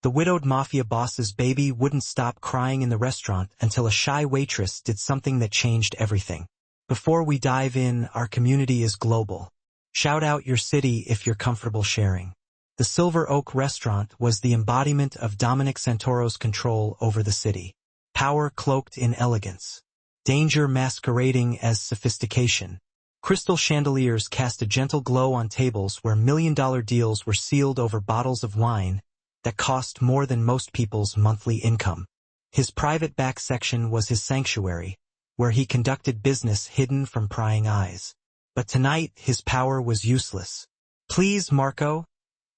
The widowed mafia boss's baby wouldn't stop crying in the restaurant until a shy waitress did something that changed everything. Before we dive in, our community is global. Shout out your city if you're comfortable sharing. The Silver Oak restaurant was the embodiment of Dominic Santoro's control over the city. Power cloaked in elegance. Danger masquerading as sophistication. Crystal chandeliers cast a gentle glow on tables where million-dollar deals were sealed over bottles of wine that cost more than most people's monthly income. His private back section was his sanctuary, where he conducted business hidden from prying eyes. But tonight, his power was useless. "Please, Marco,"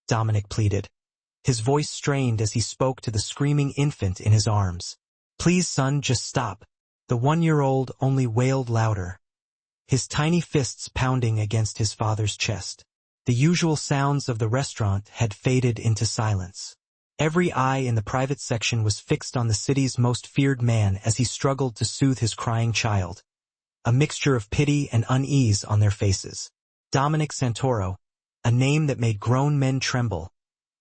Dominic pleaded. His voice strained as he spoke to the screaming infant in his arms. "Please, son, just stop." The 1-year-old only wailed louder, his tiny fists pounding against his father's chest. The usual sounds of the restaurant had faded into silence. Every eye in the private section was fixed on the city's most feared man as he struggled to soothe his crying child, a mixture of pity and unease on their faces. Dominic Santoro, a name that made grown men tremble,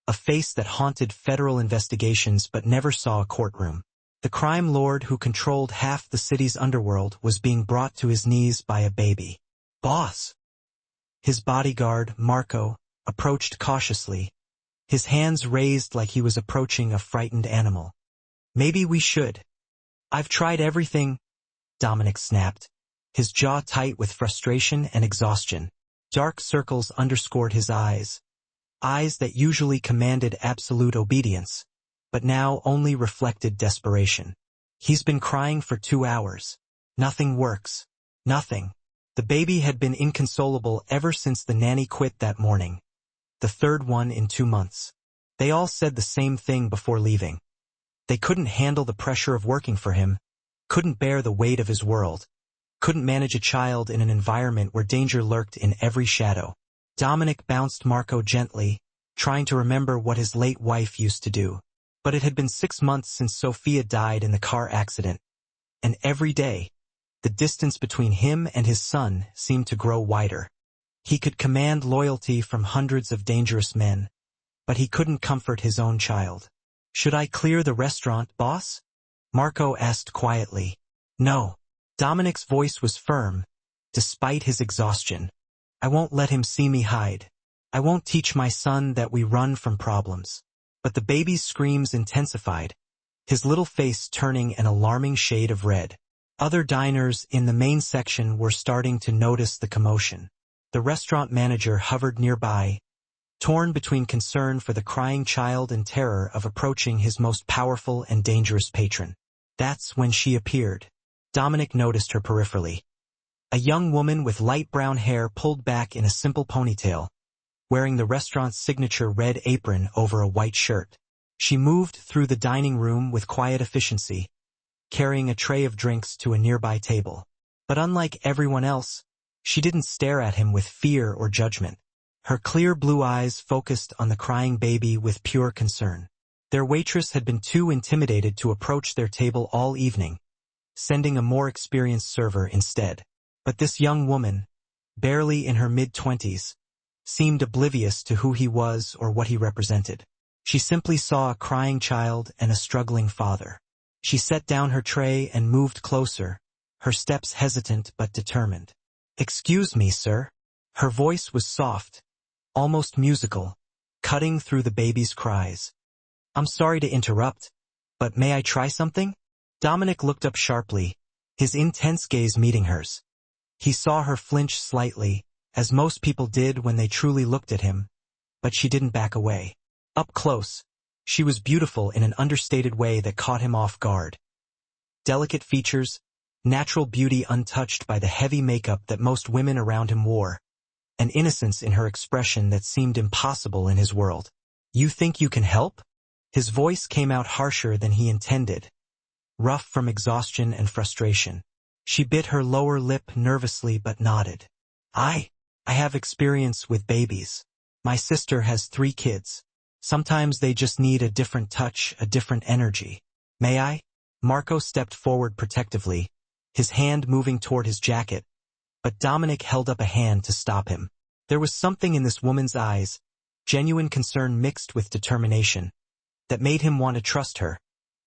a face that haunted federal investigations but never saw a courtroom. The crime lord who controlled half the city's underworld was being brought to his knees by a baby. "Boss!" His bodyguard, Marco, approached cautiously, his hands raised like he was approaching a frightened animal. "Maybe we should." "I've tried everything," Dominic snapped, his jaw tight with frustration and exhaustion. Dark circles underscored his eyes that usually commanded absolute obedience, but now only reflected desperation. "He's been crying for 2 hours. Nothing works. Nothing." The baby had been inconsolable ever since the nanny quit that morning, the 3rd one in 2 months. They all said the same thing before leaving. They couldn't handle the pressure of working for him, couldn't bear the weight of his world, couldn't manage a child in an environment where danger lurked in every shadow. Dominic bounced Marco gently, trying to remember what his late wife used to do. But it had been 6 months since Sophia died in the car accident, and every day, the distance between him and his son seemed to grow wider. He could command loyalty from hundreds of dangerous men, but he couldn't comfort his own child. "Should I clear the restaurant, boss?" Marco asked quietly. "No." Dominic's voice was firm, despite his exhaustion. "I won't let him see me hide. I won't teach my son that we run from problems." But the baby's screams intensified, his little face turning an alarming shade of red. Other diners in the main section were starting to notice the commotion. The restaurant manager hovered nearby, torn between concern for the crying child and terror of approaching his most powerful and dangerous patron. That's when she appeared. Dominic noticed her peripherally. A young woman with light brown hair pulled back in a simple ponytail, wearing the restaurant's signature red apron over a white shirt. She moved through the dining room with quiet efficiency, carrying a tray of drinks to a nearby table. But unlike everyone else, she didn't stare at him with fear or judgment. Her clear blue eyes focused on the crying baby with pure concern. Their waitress had been too intimidated to approach their table all evening, sending a more experienced server instead. But this young woman, barely in her mid-20s, seemed oblivious to who he was or what he represented. She simply saw a crying child and a struggling father. She set down her tray and moved closer, her steps hesitant but determined. "Excuse me, sir." Her voice was soft, almost musical, cutting through the baby's cries. "I'm sorry to interrupt, but may I try something?" Dominic looked up sharply, his intense gaze meeting hers. He saw her flinch slightly, as most people did when they truly looked at him, but she didn't back away. Up close, she was beautiful in an understated way that caught him off guard. Delicate features, natural beauty untouched by the heavy makeup that most women around him wore, an innocence in her expression that seemed impossible in his world. "You think you can help?" His voice came out harsher than he intended, rough from exhaustion and frustration. She bit her lower lip nervously but nodded. I have experience with babies. My sister has 3 kids. Sometimes they just need a different touch, a different energy. May I?" Marco stepped forward protectively, his hand moving toward his jacket, but Dominic held up a hand to stop him. There was something in this woman's eyes, genuine concern mixed with determination, that made him want to trust her,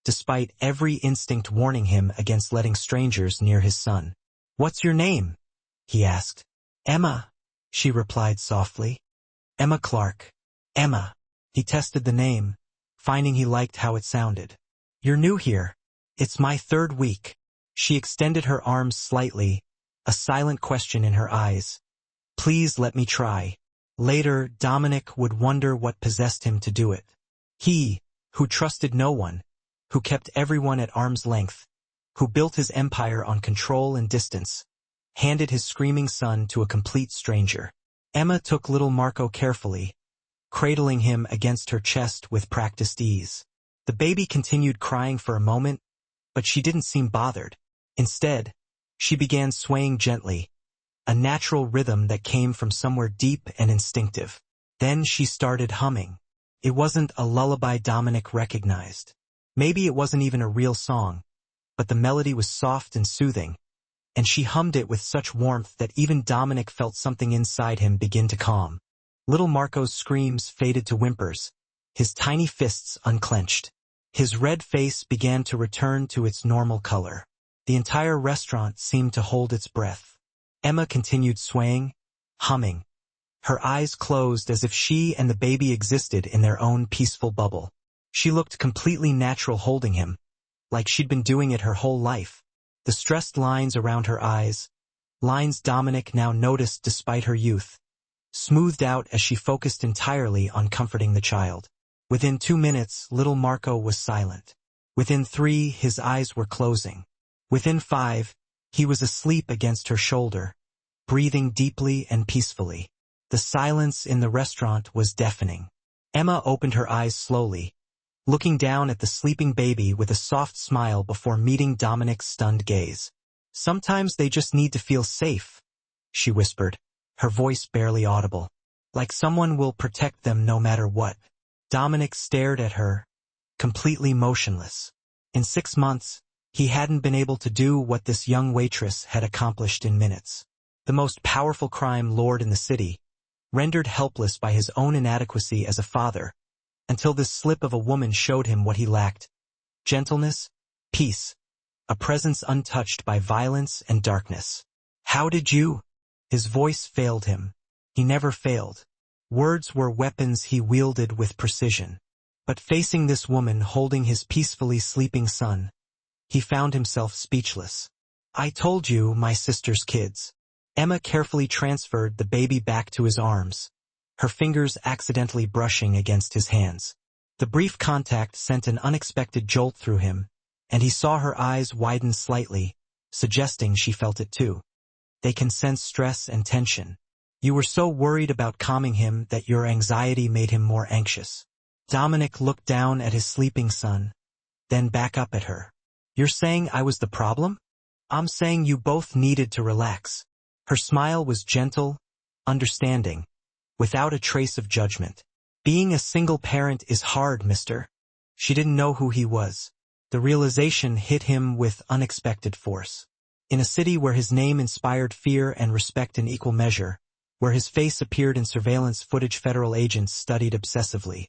despite every instinct warning him against letting strangers near his son. "What's your name?" he asked. "Emma," she replied softly. "Emma Clark." "Emma." He tested the name, finding he liked how it sounded. "You're new here." "It's my 3rd week." She extended her arms slightly, a silent question in her eyes. "Please let me try." Later, Dominic would wonder what possessed him to do it. He, who trusted no one, who kept everyone at arm's length, who built his empire on control and distance, handed his screaming son to a complete stranger. Emma took little Marco carefully, cradling him against her chest with practiced ease. The baby continued crying for a moment, but she didn't seem bothered. Instead, she began swaying gently, a natural rhythm that came from somewhere deep and instinctive. Then she started humming. It wasn't a lullaby Dominic recognized. Maybe it wasn't even a real song, but the melody was soft and soothing, and she hummed it with such warmth that even Dominic felt something inside him begin to calm. Little Marco's screams faded to whimpers, his tiny fists unclenched. His red face began to return to its normal color. The entire restaurant seemed to hold its breath. Emma continued swaying, humming, her eyes closed as if she and the baby existed in their own peaceful bubble. She looked completely natural holding him, like she'd been doing it her whole life. The stressed lines around her eyes, lines Dominic now noticed despite her youth, smoothed out as she focused entirely on comforting the child. Within 2 minutes, little Marco was silent. Within 3, his eyes were closing. Within 5, he was asleep against her shoulder, breathing deeply and peacefully. The silence in the restaurant was deafening. Emma opened her eyes slowly, looking down at the sleeping baby with a soft smile before meeting Dominic's stunned gaze. "Sometimes they just need to feel safe," she whispered, her voice barely audible. "Like someone will protect them no matter what." Dominic stared at her, completely motionless. In 6 months, he hadn't been able to do what this young waitress had accomplished in minutes. The most powerful crime lord in the city, rendered helpless by his own inadequacy as a father, until this slip of a woman showed him what he lacked: gentleness, peace, a presence untouched by violence and darkness. "How did you?" His voice failed him. He never failed. Words were weapons he wielded with precision. But facing this woman holding his peacefully sleeping son, he found himself speechless. "I told you, my sister's kids." Emma carefully transferred the baby back to his arms, her fingers accidentally brushing against his hands. The brief contact sent an unexpected jolt through him, and he saw her eyes widen slightly, suggesting she felt it too. "They can sense stress and tension. You were so worried about calming him that your anxiety made him more anxious." Dominic looked down at his sleeping son, then back up at her. "You're saying I was the problem?" "I'm saying you both needed to relax." Her smile was gentle, understanding, without a trace of judgment. "Being a single parent is hard, mister." She didn't know who he was. The realization hit him with unexpected force. In a city where his name inspired fear and respect in equal measure, where his face appeared in surveillance footage federal agents studied obsessively,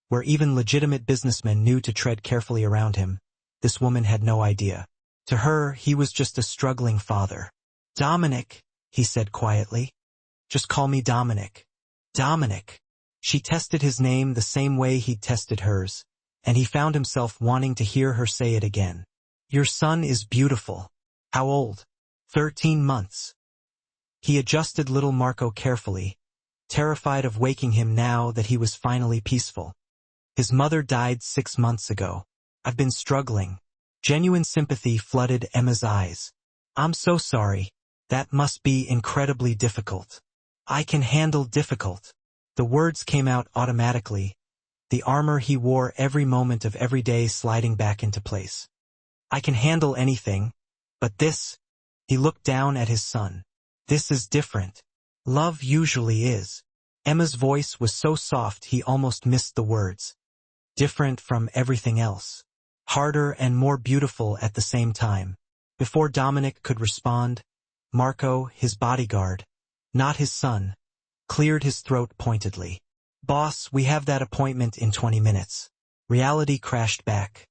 where even legitimate businessmen knew to tread carefully around him, this woman had no idea. To her, he was just a struggling father. "Dominic," he said quietly. "Just call me Dominic." "Dominic." She tested his name the same way he'd tested hers, and he found himself wanting to hear her say it again. "Your son is beautiful." "How old?" 13 months. He adjusted little Marco carefully, terrified of waking him now that he was finally peaceful. "His mother died 6 months ago. I've been struggling." Genuine sympathy flooded Emma's eyes. "I'm so sorry. That must be incredibly difficult." "I can handle difficult." The words came out automatically, the armor he wore every moment of every day sliding back into place. "I can handle anything, but this..." He looked down at his son. "This is different. Love usually is." Emma's voice was so soft he almost missed the words. Different from everything else. Harder and more beautiful at the same time. Before Dominic could respond, Marco, his bodyguard, not his son, cleared his throat pointedly. "Boss, we have that appointment in 20 minutes. Reality crashed back.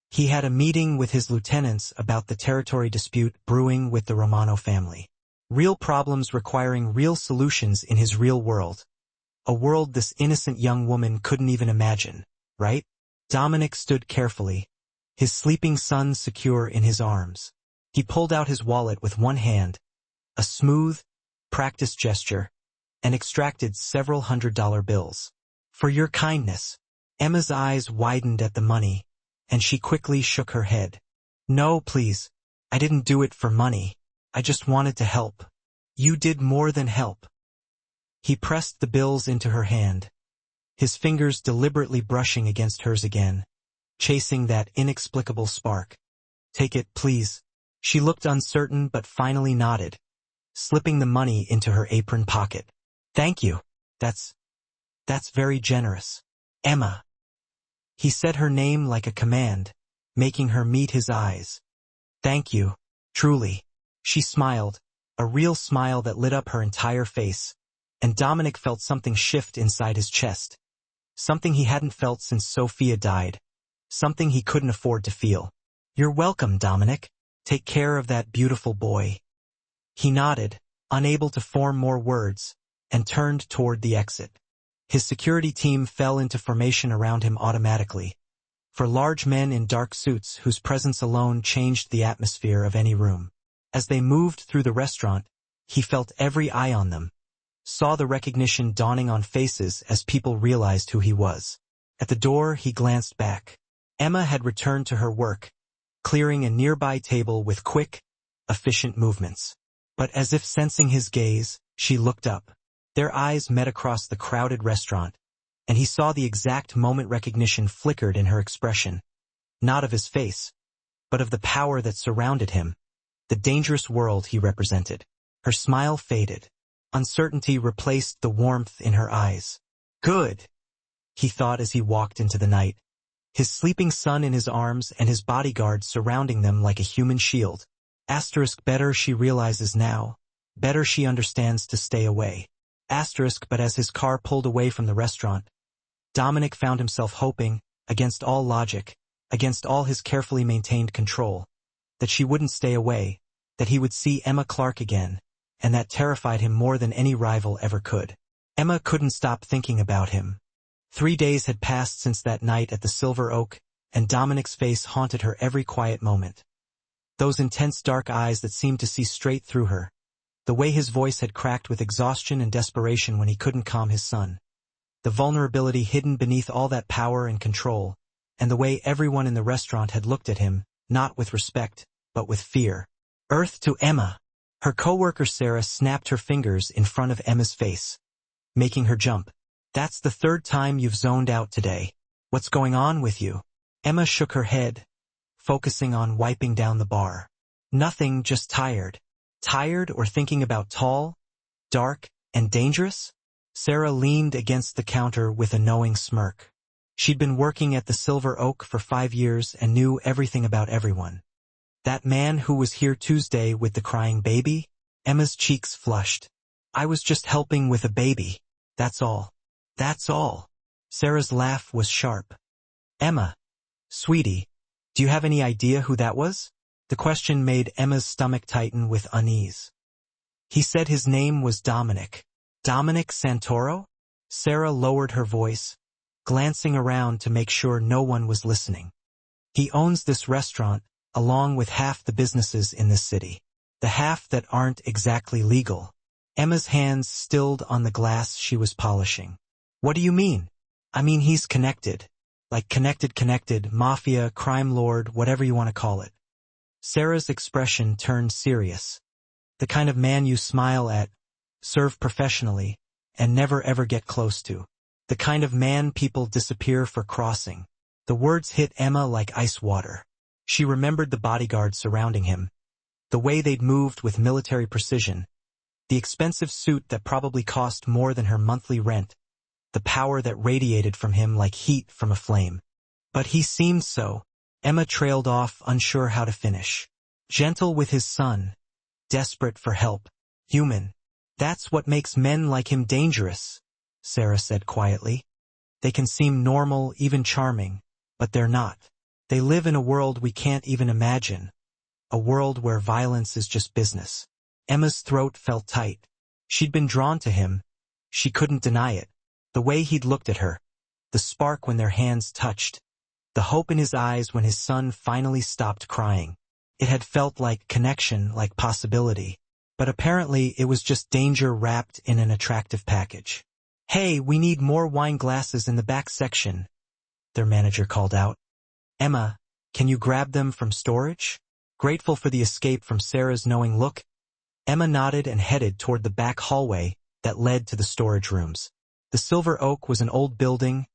He had a meeting with his lieutenants about the territory dispute brewing with the Romano family. Real problems requiring real solutions in his real world. A world this innocent young woman couldn't even imagine, right? Dominic stood carefully, his sleeping son secure in his arms. He pulled out his wallet with one hand, a smooth, practiced gesture, and extracted several $100 bills. For your kindness. Emma's eyes widened at the money, and she quickly shook her head. No, please. I didn't do it for money. I just wanted to help. You did more than help. He pressed the bills into her hand, his fingers deliberately brushing against hers again, chasing that inexplicable spark. Take it, please. She looked uncertain but finally nodded, slipping the money into her apron pocket. Thank you. That's very generous. Emma. He said her name like a command, making her meet his eyes. Thank you, truly. She smiled, a real smile that lit up her entire face, and Dominic felt something shift inside his chest. Something he hadn't felt since Sophia died. Something he couldn't afford to feel. You're welcome, Dominic. Take care of that beautiful boy. He nodded, unable to form more words, and turned toward the exit. His security team fell into formation around him automatically, for large men in dark suits whose presence alone changed the atmosphere of any room. As they moved through the restaurant, he felt every eye on them, saw the recognition dawning on faces as people realized who he was. At the door, he glanced back. Emma had returned to her work, clearing a nearby table with quick, efficient movements. But as if sensing his gaze, she looked up. Their eyes met across the crowded restaurant, and he saw the exact moment recognition flickered in her expression, not of his face, but of the power that surrounded him, the dangerous world he represented. Her smile faded. Uncertainty replaced the warmth in her eyes. Good, he thought as he walked into the night, his sleeping son in his arms and his bodyguards surrounding them like a human shield. Better she realizes now, better she understands to stay away. But as his car pulled away from the restaurant, Dominic found himself hoping, against all logic, against all his carefully maintained control, that she wouldn't stay away, that he would see Emma Clark again, and that terrified him more than any rival ever could. Emma couldn't stop thinking about him. 3 days had passed since that night at the Silver Oak, and Dominic's face haunted her every quiet moment. Those intense dark eyes that seemed to see straight through her. The way his voice had cracked with exhaustion and desperation when he couldn't calm his son. The vulnerability hidden beneath all that power and control, and the way everyone in the restaurant had looked at him, not with respect, but with fear. Earth to Emma. Her coworker Sarah snapped her fingers in front of Emma's face, making her jump. That's the 3rd time you've zoned out today. What's going on with you? Emma shook her head, focusing on wiping down the bar. Nothing, just tired. Tired or thinking about tall, dark, and dangerous? Sarah leaned against the counter with a knowing smirk. She'd been working at the Silver Oak for 5 years and knew everything about everyone. That man who was here Tuesday with the crying baby? Emma's cheeks flushed. I was just helping with a baby. That's all. That's all. Sarah's laugh was sharp. Emma, sweetie, do you have any idea who that was? The question made Emma's stomach tighten with unease. He said his name was Dominic. Dominic Santoro? Sarah lowered her voice, glancing around to make sure no one was listening. He owns this restaurant, along with half the businesses in this city. The half that aren't exactly legal. Emma's hands stilled on the glass she was polishing. What do you mean? I mean he's connected. Like connected, mafia, crime lord, whatever you want to call it. Sarah's expression turned serious. The kind of man you smile at, serve professionally, and never ever get close to. The kind of man people disappear for crossing. The words hit Emma like ice water. She remembered the bodyguards surrounding him, the way they'd moved with military precision, the expensive suit that probably cost more than her monthly rent, the power that radiated from him like heat from a flame. But he seemed so. Emma trailed off, unsure how to finish. Gentle with his son, desperate for help, human. That's what makes men like him dangerous, Sarah said quietly. They can seem normal, even charming, but they're not. They live in a world we can't even imagine, a world where violence is just business. Emma's throat felt tight. She'd been drawn to him. She couldn't deny it. The way he'd looked at her, the spark when their hands touched, the hope in his eyes when his son finally stopped crying. It had felt like connection, like possibility. But apparently it was just danger wrapped in an attractive package. "Hey, we need more wine glasses in the back section," their manager called out. "Emma, can you grab them from storage?" Grateful for the escape from Sarah's knowing look, Emma nodded and headed toward the back hallway that led to the storage rooms. The Silver Oak was an old building,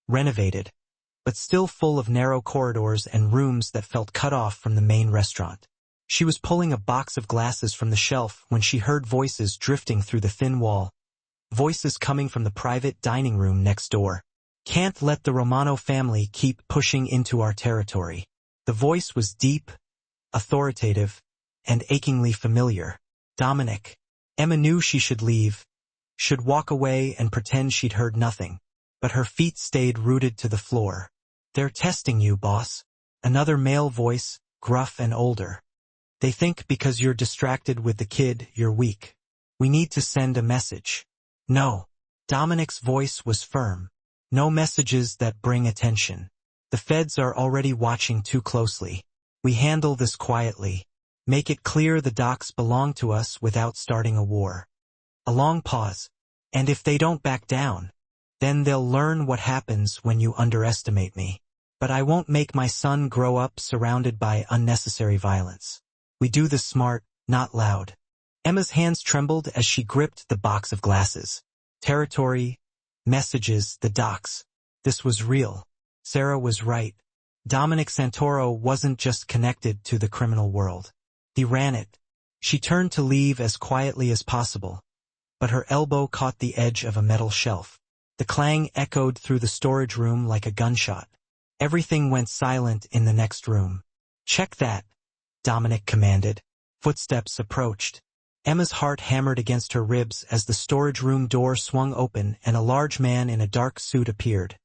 renovated, but still full of narrow corridors and rooms that felt cut off from the main restaurant. She was pulling a box of glasses from the shelf when she heard voices drifting through the thin wall, voices coming from the private dining room next door. "Can't let the Romano family keep pushing into our territory." The voice was deep, authoritative, and achingly familiar. Dominic. Emma knew she should leave, should walk away and pretend she'd heard nothing, but her feet stayed rooted to the floor. "They're testing you, boss." Another male voice, gruff and older. "They think because you're distracted with the kid, you're weak. We need to send a message." "No." Dominic's voice was firm. "No messages that bring attention. The feds are already watching too closely. We handle this quietly. Make it clear the docks belong to us without starting a war." A long pause. "And if they don't back down, then they'll learn what happens when you underestimate me. But I won't make my son grow up surrounded by unnecessary violence. We do this smart, not loud." Emma's hands trembled as she gripped the box of glasses. Territory, messages, the docks. This was real. Sarah was right. Dominic Santoro wasn't just connected to the criminal world. He ran it. She turned to leave as quietly as possible, but her elbow caught the edge of a metal shelf. The clang echoed through the storage room like a gunshot. Everything went silent in the next room. "Check that," Dominic commanded. Footsteps approached. Emma's heart hammered against her ribs as the storage room door swung open and a large man in a dark suit appeared.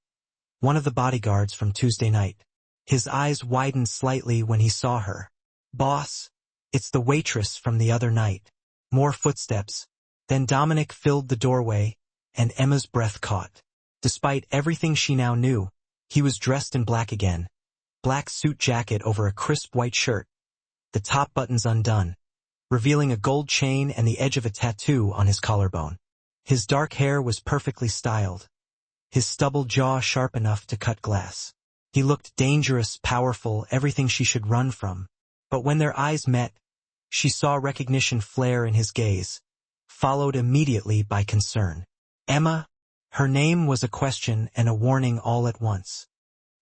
One of the bodyguards from Tuesday night. His eyes widened slightly when he saw her. "Boss, it's the waitress from the other night." More footsteps. Then Dominic filled the doorway, and Emma's breath caught. Despite everything she now knew, he was dressed in black again. Black suit jacket over a crisp white shirt, the top buttons undone, revealing a gold chain and the edge of a tattoo on his collarbone. His dark hair was perfectly styled, his stubble jaw sharp enough to cut glass. He looked dangerous, powerful, everything she should run from. But when their eyes met, she saw recognition flare in his gaze, followed immediately by concern. "Emma?" Her name was a question and a warning all at once.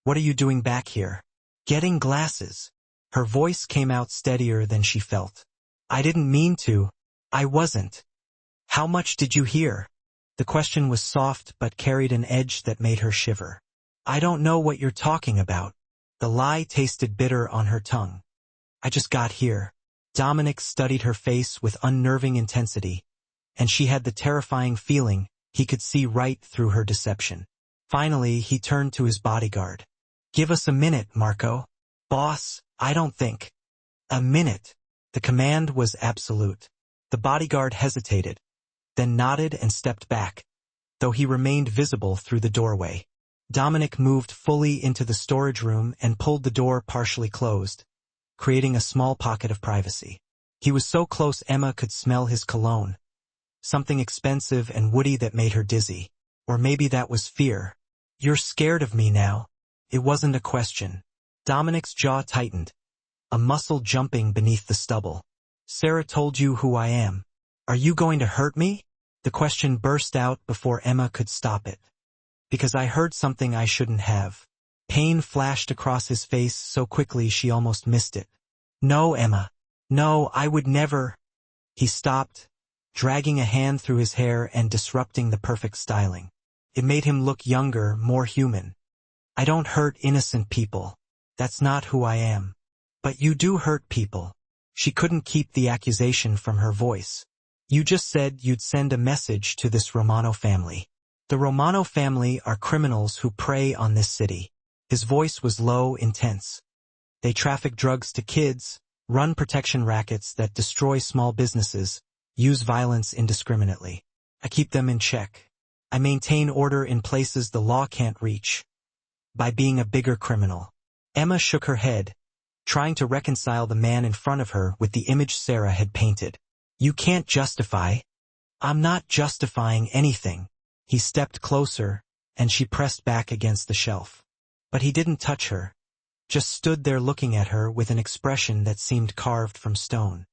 "What are you doing back here?" "Getting glasses." Her voice came out steadier than she felt. "I didn't mean to. I wasn't." "How much did you hear?" The question was soft but carried an edge that made her shiver. "I don't know what you're talking about." The lie tasted bitter on her tongue. "I just got here." Dominic studied her face with unnerving intensity, and she had the terrifying feeling he could see right through her deception. Finally, he turned to his bodyguard. "Give us a minute, Marco." "Boss, I don't think." "A minute." The command was absolute. The bodyguard hesitated, then nodded and stepped back, though he remained visible through the doorway. Dominic moved fully into the storage room and pulled the door partially closed, creating a small pocket of privacy. He was so close Emma could smell his cologne, something expensive and woody that made her dizzy. Or maybe that was fear. "You're scared of me now." It wasn't a question. Dominic's jaw tightened, a muscle jumping beneath the stubble. "Sarah told you who I am. Are you going to hurt me?" The question burst out before Emma could stop it. "Because I heard something I shouldn't have." Pain flashed across his face so quickly she almost missed it. "No, Emma. No, I would never." He stopped, dragging a hand through his hair and disrupting the perfect styling. It made him look younger, more human. "I don't hurt innocent people. That's not who I am." "But you do hurt people." She couldn't keep the accusation from her voice. "You just said you'd send a message to this Romano family." "The Romano family are criminals who prey on this city. His voice was low, intense. They traffic drugs to kids, run protection rackets that destroy small businesses, use violence indiscriminately. I keep them in check. I maintain order in places the law can't reach. By being a bigger criminal. Emma shook her head, trying to reconcile the man in front of her with the image Sarah had painted. You can't justify. I'm not justifying anything. He stepped closer, and she pressed back against the shelf. But he didn't touch her, just stood there looking at her with an expression that seemed carved from stone.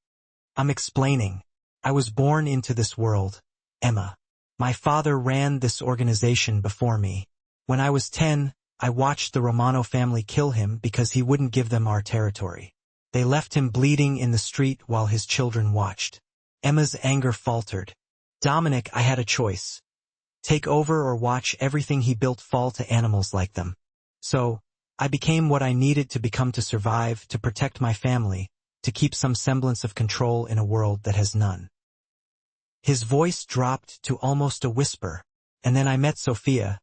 I'm explaining. I was born into this world, Emma. My father ran this organization before me. When I was 10, I watched the Romano family kill him because he wouldn't give them our territory. They left him bleeding in the street while his children watched. Emma's anger faltered. Dominic, I had a choice. Take over or watch everything he built fall to animals like them. So, I became what I needed to become to survive, to protect my family, to keep some semblance of control in a world that has none. His voice dropped to almost a whisper, and then I met Sophia,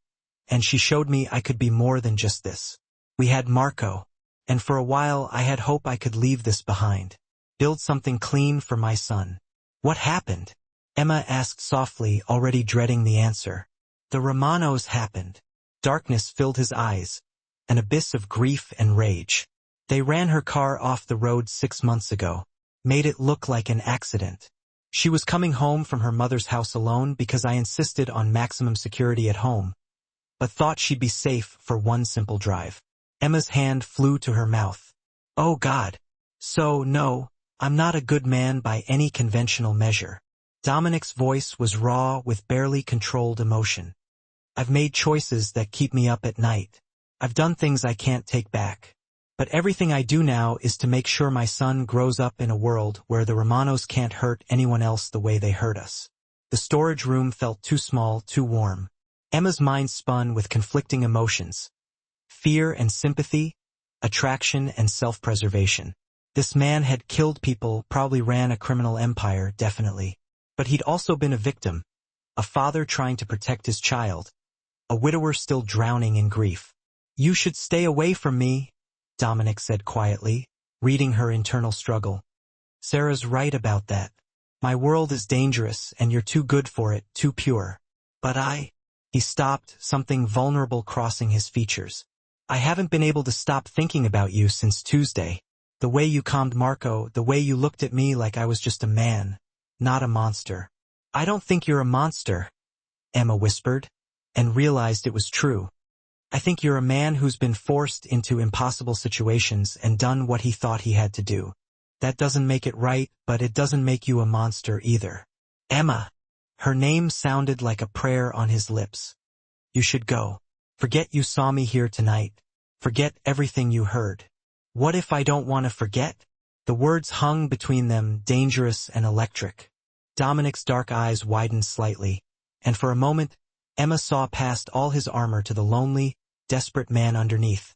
and she showed me I could be more than just this. We had Marco, and for a while I had hope I could leave this behind, build something clean for my son. What happened? Emma asked softly, already dreading the answer. The Romanos happened. Darkness filled his eyes, an abyss of grief and rage. They ran her car off the road 6 months ago, made it look like an accident. She was coming home from her mother's house alone because I insisted on maximum security at home, but thought she'd be safe for one simple drive. Emma's hand flew to her mouth. Oh God. So, no, I'm not a good man by any conventional measure. Dominic's voice was raw with barely controlled emotion. I've made choices that keep me up at night. I've done things I can't take back. But everything I do now is to make sure my son grows up in a world where the Romanos can't hurt anyone else the way they hurt us. The storage room felt too small, too warm. Emma's mind spun with conflicting emotions. Fear and sympathy, attraction and self-preservation. This man had killed people, probably ran a criminal empire, definitely. But he'd also been a victim, a father trying to protect his child, a widower still drowning in grief. You should stay away from me, Dominic said quietly, reading her internal struggle. Sarah's right about that. My world is dangerous and you're too good for it, too pure. But He stopped, something vulnerable crossing his features. I haven't been able to stop thinking about you since Tuesday. The way you calmed Marco, the way you looked at me like I was just a man, not a monster. I don't think you're a monster, Emma whispered, and realized it was true. I think you're a man who's been forced into impossible situations and done what he thought he had to do. That doesn't make it right, but it doesn't make you a monster either. Emma. Her name sounded like a prayer on his lips. You should go. Forget you saw me here tonight. Forget everything you heard. What if I don't want to forget? The words hung between them, dangerous and electric. Dominic's dark eyes widened slightly, and for a moment, Emma saw past all his armor to the lonely, desperate man underneath.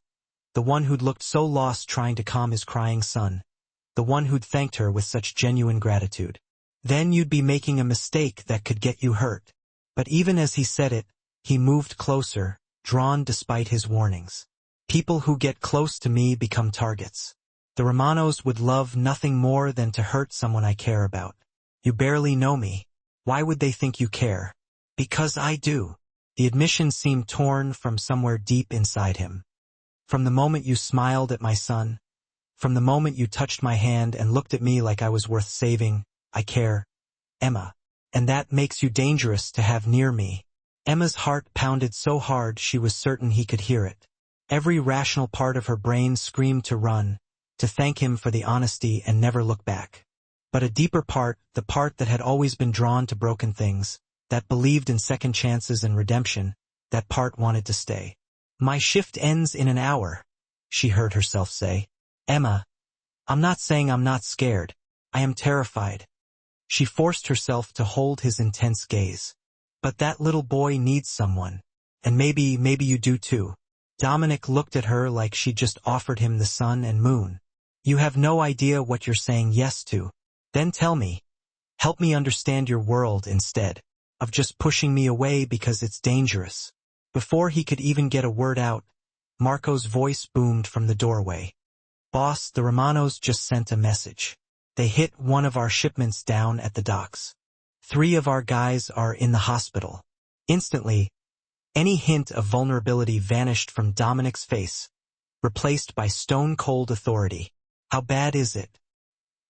The one who'd looked so lost trying to calm his crying son. The one who'd thanked her with such genuine gratitude. Then you'd be making a mistake that could get you hurt. But even as he said it, he moved closer, drawn despite his warnings. People who get close to me become targets. The Romanos would love nothing more than to hurt someone I care about. You barely know me. Why would they think you care? Because I do. The admission seemed torn from somewhere deep inside him. From the moment you smiled at my son, from the moment you touched my hand and looked at me like I was worth saving, I care, Emma. And that makes you dangerous to have near me. Emma's heart pounded so hard she was certain he could hear it. Every rational part of her brain screamed to run, to thank him for the honesty and never look back. But a deeper part, the part that had always been drawn to broken things, that believed in second chances and redemption, that part wanted to stay. My shift ends in an hour, she heard herself say. Emma, I'm not saying I'm not scared. I am terrified. She forced herself to hold his intense gaze. But that little boy needs someone. And maybe you do too. Dominic looked at her like she'd just offered him the sun and moon. You have no idea what you're saying yes to. Then tell me. Help me understand your world instead of just pushing me away because it's dangerous. Before he could even get a word out, Marco's voice boomed from the doorway. "Boss, the Romanos just sent a message. They hit one of our shipments down at the docks. 3 of our guys are in the hospital." Instantly, any hint of vulnerability vanished from Dominic's face, replaced by stone-cold authority. "How bad is it?"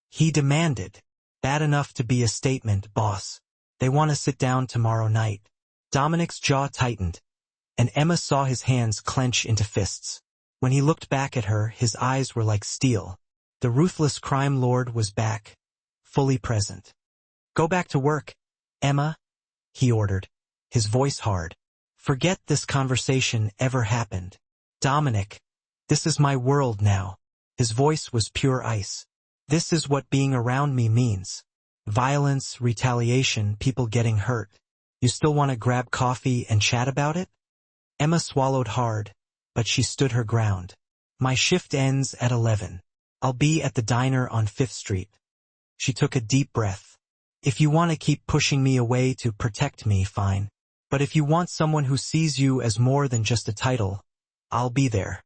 he demanded. "Bad enough to be a statement, boss. They want to sit down tomorrow night." Dominic's jaw tightened, and Emma saw his hands clench into fists. When he looked back at her, his eyes were like steel. The ruthless crime lord was back, fully present. "Go back to work, Emma," he ordered, his voice hard. "Forget this conversation ever happened. Dominic, this is my world now." His voice was pure ice. "This is what being around me means. Violence, retaliation, people getting hurt. You still want to grab coffee and chat about it?" Emma swallowed hard, but she stood her ground. "My shift ends at 11. I'll be at the diner on 5th Street. She took a deep breath. "If you want to keep pushing me away to protect me, fine. But if you want someone who sees you as more than just a title, I'll be there."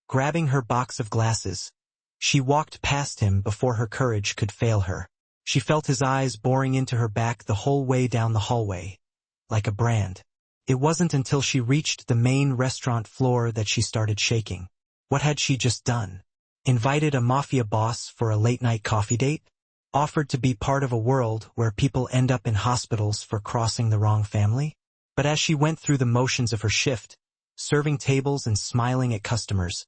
Grabbing her box of glasses, she walked past him before her courage could fail her. She felt his eyes boring into her back the whole way down the hallway, like a brand. It wasn't until she reached the main restaurant floor that she started shaking. What had she just done? Invited a mafia boss for a late-night coffee date? Offered to be part of a world where people end up in hospitals for crossing the wrong family? But as she went through the motions of her shift, serving tables and smiling at customers,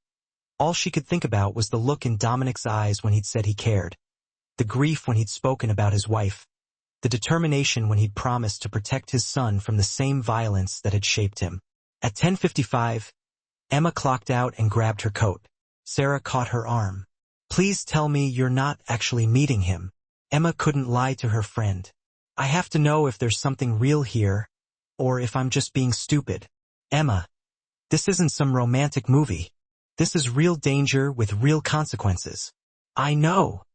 all she could think about was the look in Dominic's eyes when he'd said he cared, the grief when he'd spoken about his wife, the determination when he'd promised to protect his son from the same violence that had shaped him. At 10:55, Emma clocked out and grabbed her coat. Sarah caught her arm. "Please tell me you're not actually meeting him." Emma couldn't lie to her friend. "I have to know if there's something real here, or if I'm just being stupid." "Emma, this isn't some romantic movie. This is real danger with real consequences." "I know,"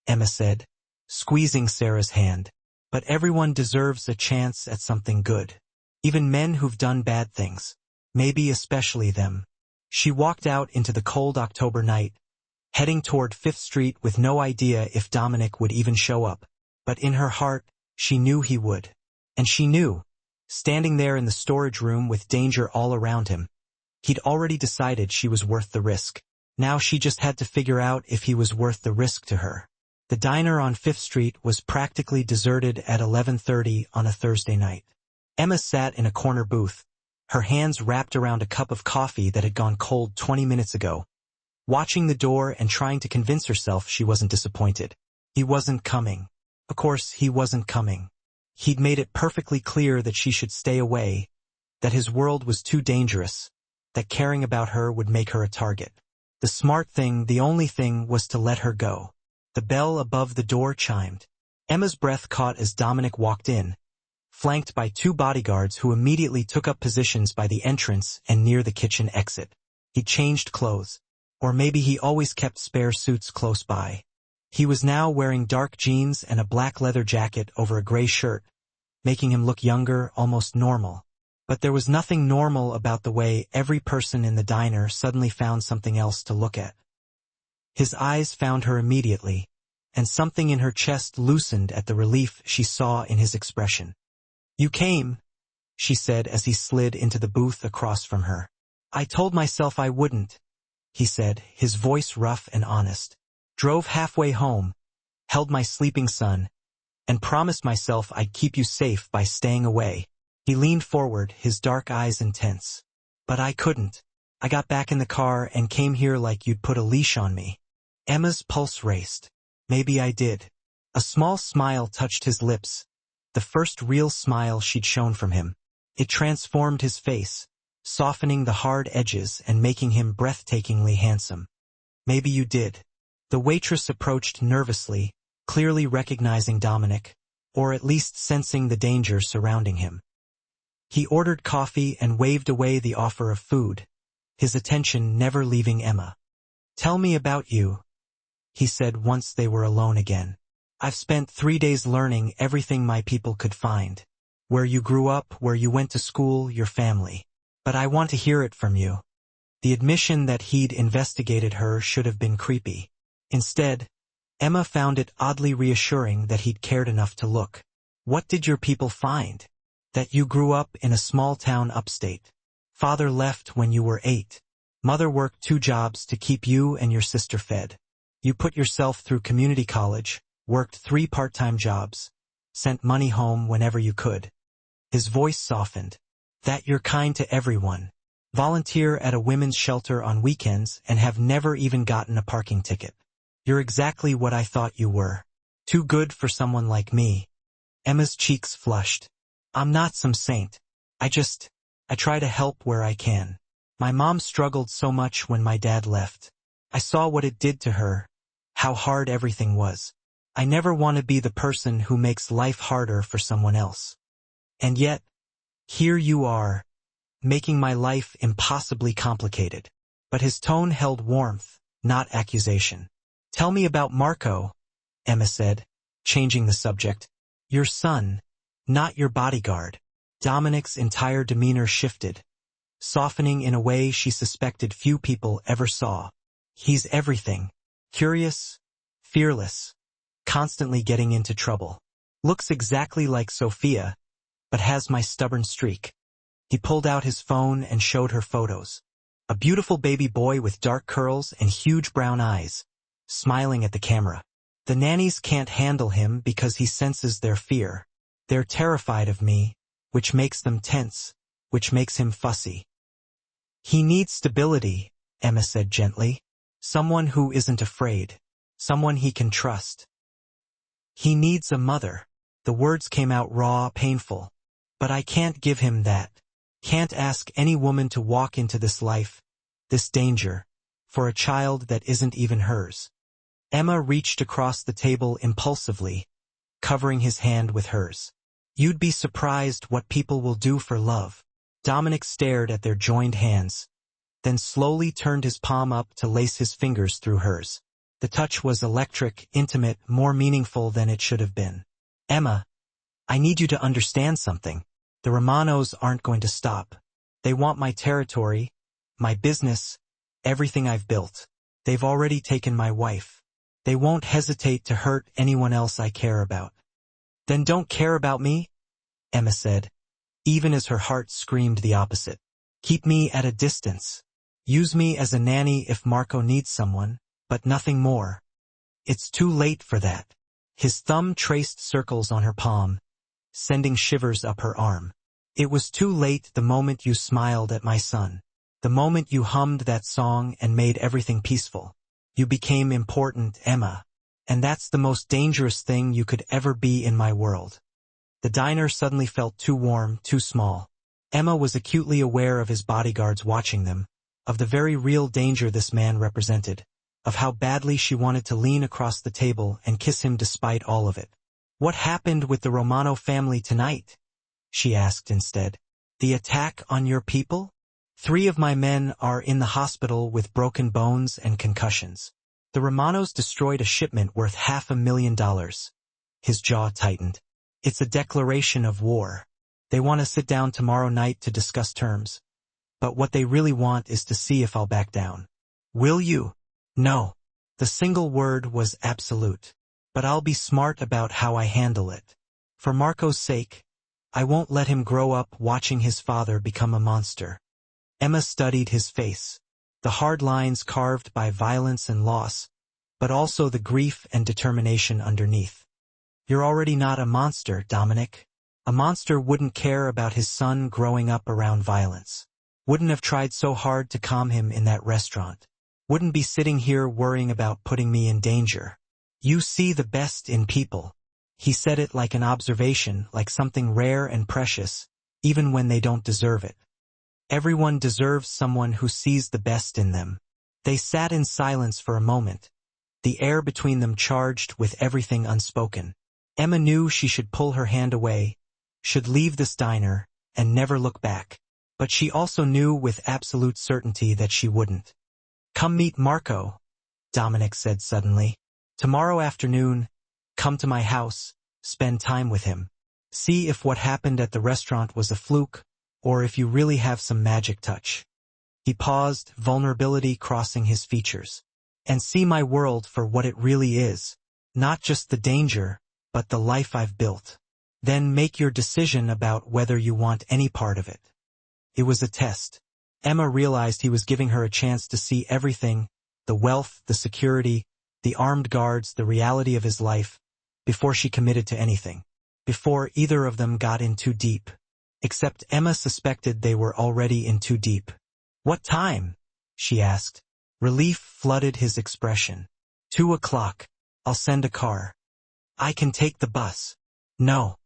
Emma said, squeezing Sarah's hand. "But everyone deserves a chance at something good. Even men who've done bad things. Maybe especially them." She walked out into the cold October night, heading toward 5th Street with no idea if Dominic would even show up. But in her heart, she knew he would. And she knew, standing there in the storage room with danger all around him, he'd already decided she was worth the risk. Now she just had to figure out if he was worth the risk to her. The diner on 5th Street was practically deserted at 11:30 on a Thursday night. Emma sat in a corner booth, her hands wrapped around a cup of coffee that had gone cold 20 minutes ago, watching the door and trying to convince herself she wasn't disappointed. He wasn't coming. Of course, he wasn't coming. He'd made it perfectly clear that she should stay away, that his world was too dangerous, that caring about her would make her a target. The smart thing, the only thing, was to let her go. The bell above the door chimed. Emma's breath caught as Dominic walked in, flanked by 2 bodyguards who immediately took up positions by the entrance and near the kitchen exit. He changed clothes. Or maybe he always kept spare suits close by. He was now wearing dark jeans and a black leather jacket over a gray shirt, making him look younger, almost normal. But there was nothing normal about the way every person in the diner suddenly found something else to look at. His eyes found her immediately, and something in her chest loosened at the relief she saw in his expression. "You came," she said as he slid into the booth across from her. "I told myself I wouldn't," he said, his voice rough and honest. "Drove halfway home, held my sleeping son, and promised myself I'd keep you safe by staying away." He leaned forward, his dark eyes intense. "But I couldn't. I got back in the car and came here like you'd put a leash on me." Emma's pulse raced. "Maybe I did." A small smile touched his lips, the first real smile she'd shown from him. It transformed his face, softening the hard edges and making him breathtakingly handsome. "Maybe you did." The waitress approached nervously, clearly recognizing Dominic, or at least sensing the danger surrounding him. He ordered coffee and waved away the offer of food, his attention never leaving Emma. "Tell me about you," he said once they were alone again. "I've spent 3 days learning everything my people could find. Where you grew up, where you went to school, your family. But I want to hear it from you." The admission that he'd investigated her should have been creepy. Instead, Emma found it oddly reassuring that he'd cared enough to look. What did your people find? That you grew up in a small town upstate. Father left when you were 8. Mother worked 2 jobs to keep you and your sister fed. You put yourself through community college, worked 3 part-time jobs, sent money home whenever you could. His voice softened. That you're kind to everyone. Volunteer at a women's shelter on weekends and have never even gotten a parking ticket. You're exactly what I thought you were. Too good for someone like me. Emma's cheeks flushed. I'm not some saint. I try to help where I can. My mom struggled so much when my dad left. I saw what it did to her, how hard everything was. I never want to be the person who makes life harder for someone else. And yet, here you are, making my life impossibly complicated. But his tone held warmth, not accusation. Tell me about Marco, Emma said, changing the subject. Your son, not your bodyguard. Dominic's entire demeanor shifted, softening in a way she suspected few people ever saw. He's everything. Curious, fearless, constantly getting into trouble. Looks exactly like Sophia, but has my stubborn streak. He pulled out his phone and showed her photos. A beautiful baby boy with dark curls and huge brown eyes, smiling at the camera. The nannies can't handle him because he senses their fear. They're terrified of me, which makes them tense, which makes him fussy. He needs stability, Emma said gently. Someone who isn't afraid. Someone he can trust. He needs a mother. The words came out raw, painful. But I can't give him that. Can't ask any woman to walk into this life, this danger, for a child that isn't even hers. Emma reached across the table impulsively, covering his hand with hers. You'd be surprised what people will do for love. Dominic stared at their joined hands, then slowly turned his palm up to lace his fingers through hers. The touch was electric, intimate, more meaningful than it should have been. Emma, I need you to understand something. The Romanos aren't going to stop. They want my territory, my business, everything I've built. They've already taken my wife. They won't hesitate to hurt anyone else I care about. Then don't care about me? Emma said, even as her heart screamed the opposite. Keep me at a distance. Use me as a nanny if Marco needs someone, but nothing more. It's too late for that. His thumb traced circles on her palm, sending shivers up her arm. It was too late the moment you smiled at my son. The moment you hummed that song and made everything peaceful. You became important, Emma. And that's the most dangerous thing you could ever be in my world. The diner suddenly felt too warm, too small. Emma was acutely aware of his bodyguards watching them, of the very real danger this man represented, of how badly she wanted to lean across the table and kiss him despite all of it. What happened with the Romano family tonight? She asked instead. The attack on your people? 3 of my men are in the hospital with broken bones and concussions. The Romanos destroyed a shipment worth $500,000. His jaw tightened. It's a declaration of war. They want to sit down tomorrow night to discuss terms. But what they really want is to see if I'll back down. Will you? No. The single word was absolute. But I'll be smart about how I handle it. For Marco's sake, I won't let him grow up watching his father become a monster. Emma studied his face. The hard lines carved by violence and loss, but also the grief and determination underneath. You're already not a monster, Dominic. A monster wouldn't care about his son growing up around violence. Wouldn't have tried so hard to calm him in that restaurant. Wouldn't be sitting here worrying about putting me in danger. You see the best in people. He said it like an observation, like something rare and precious, even when they don't deserve it. Everyone deserves someone who sees the best in them. They sat in silence for a moment, the air between them charged with everything unspoken. Emma knew she should pull her hand away, should leave this diner, and never look back. But she also knew with absolute certainty that she wouldn't. Come meet Marco, Dominic said suddenly. Tomorrow afternoon, come to my house, spend time with him. See if what happened at the restaurant was a fluke, or if you really have some magic touch. He paused, vulnerability crossing his features. And see my world for what it really is. Not just the danger, but the life I've built. Then make your decision about whether you want any part of it. It was a test. Emma realized he was giving her a chance to see everything, the wealth, the security, the armed guards, the reality of his life, before she committed to anything. Before either of them got in too deep. Except Emma suspected they were already in too deep. "What time?" she asked. Relief flooded his expression. 2 o'clock. I'll send a car. I can take the bus. No.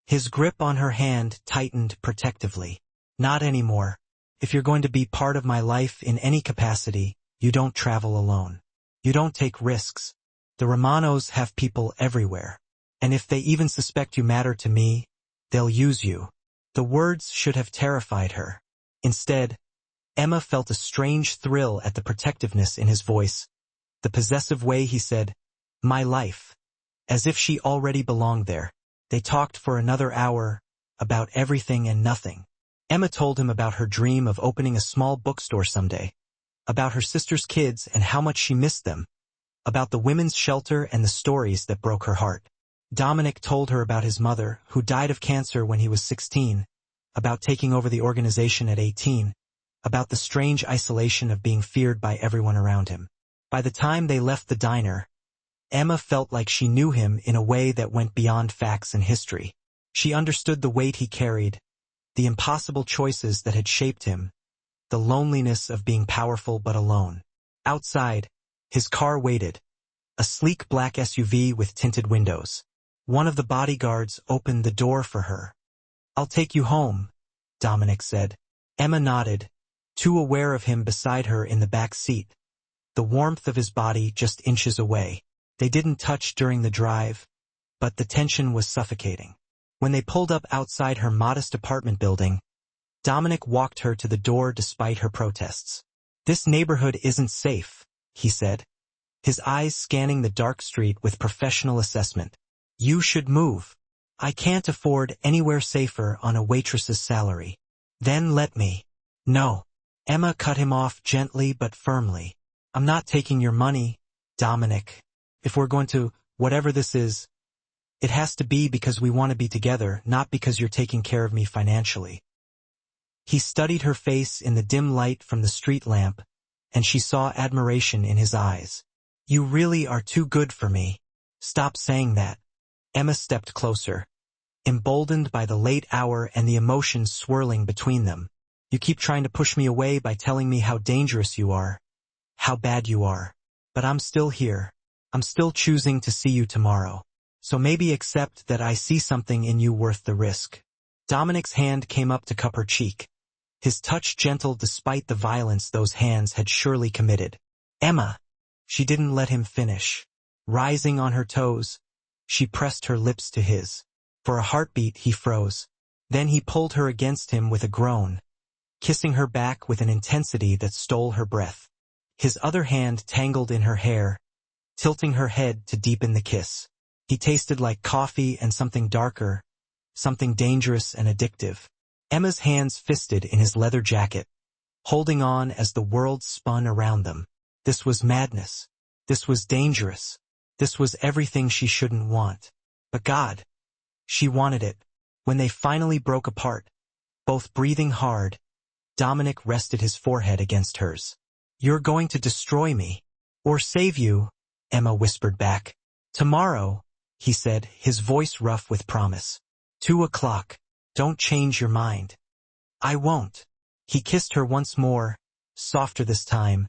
His grip on her hand tightened protectively. Not anymore. If you're going to be part of my life in any capacity, you don't travel alone. You don't take risks. The Romanos have people everywhere. And if they even suspect you matter to me, they'll use you. The words should have terrified her. Instead, Emma felt a strange thrill at the protectiveness in his voice, the possessive way he said, "My life," as if she already belonged there. They talked for another hour, about everything and nothing. Emma told him about her dream of opening a small bookstore someday, about her sister's kids and how much she missed them, about the women's shelter and the stories that broke her heart. Dominic told her about his mother, who died of cancer when he was 16, about taking over the organization at 18, about the strange isolation of being feared by everyone around him. By the time they left the diner, Emma felt like she knew him in a way that went beyond facts and history. She understood the weight he carried, the impossible choices that had shaped him, the loneliness of being powerful but alone. Outside, his car waited, a sleek black SUV with tinted windows. One of the bodyguards opened the door for her. "I'll take you home," Dominic said. Emma nodded, too aware of him beside her in the back seat, the warmth of his body just inches away. They didn't touch during the drive, but the tension was suffocating. When they pulled up outside her modest apartment building, Dominic walked her to the door despite her protests. "This neighborhood isn't safe," he said, his eyes scanning the dark street with professional assessment. "You should move. I can't afford anywhere safer on a waitress's salary." "Then let me." "No." Emma cut him off gently but firmly. "I'm not taking your money, Dominic. If we're going to, whatever this is, it has to be because we want to be together, not because you're taking care of me financially." He studied her face in the dim light from the street lamp, and she saw admiration in his eyes. "You really are too good for me. Stop saying that." Emma stepped closer, emboldened by the late hour and the emotions swirling between them. "You keep trying to push me away by telling me how dangerous you are, how bad you are. But I'm still here. I'm still choosing to see you tomorrow. So maybe accept that I see something in you worth the risk." Dominic's hand came up to cup her cheek, his touch gentle despite the violence those hands had surely committed. "Emma." She didn't let him finish. Rising on her toes, she pressed her lips to his. For a heartbeat he froze. Then he pulled her against him with a groan, kissing her back with an intensity that stole her breath. His other hand tangled in her hair, tilting her head to deepen the kiss. He tasted like coffee and something darker, something dangerous and addictive. Emma's hands fisted in his leather jacket, holding on as the world spun around them. This was madness. This was dangerous. This was everything she shouldn't want. But God, she wanted it. When they finally broke apart, both breathing hard, Dominic rested his forehead against hers. "You're going to destroy me. Or save you," Emma whispered back. "Tomorrow," he said, his voice rough with promise. 2 o'clock. Don't change your mind." "I won't." He kissed her once more, softer this time,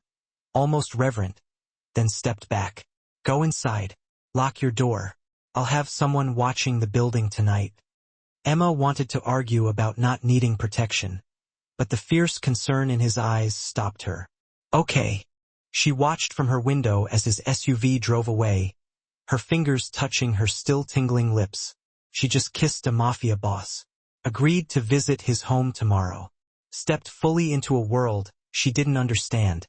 almost reverent, then stepped back. "Go inside. Lock your door. I'll have someone watching the building tonight." Emma wanted to argue about not needing protection, but the fierce concern in his eyes stopped her. "Okay." She watched from her window as his SUV drove away, her fingers touching her still tingling lips. She just kissed a Mafia boss. Agreed to visit his home tomorrow. Stepped fully into a world she didn't understand,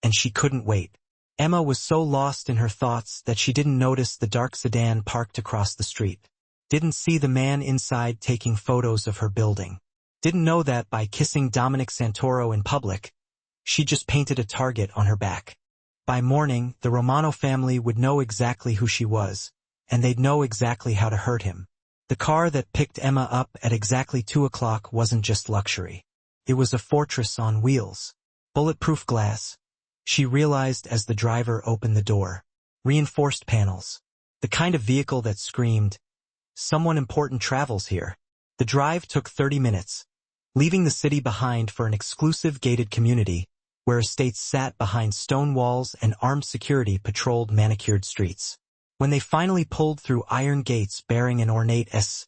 and she couldn't wait. Emma was so lost in her thoughts that she didn't notice the dark sedan parked across the street. Didn't see the man inside taking photos of her building. Didn't know that by kissing Dominic Santoro in public, she just painted a target on her back. By morning, the Romano family would know exactly who she was, and they'd know exactly how to hurt him. The car that picked Emma up at exactly 2 o'clock wasn't just luxury. It was a fortress on wheels. Bulletproof glass, she realized as the driver opened the door. Reinforced panels. The kind of vehicle that screamed, "Someone important travels here." The drive took 30 minutes, leaving the city behind for an exclusive gated community, where estates sat behind stone walls and armed security patrolled manicured streets. When they finally pulled through iron gates bearing an ornate S,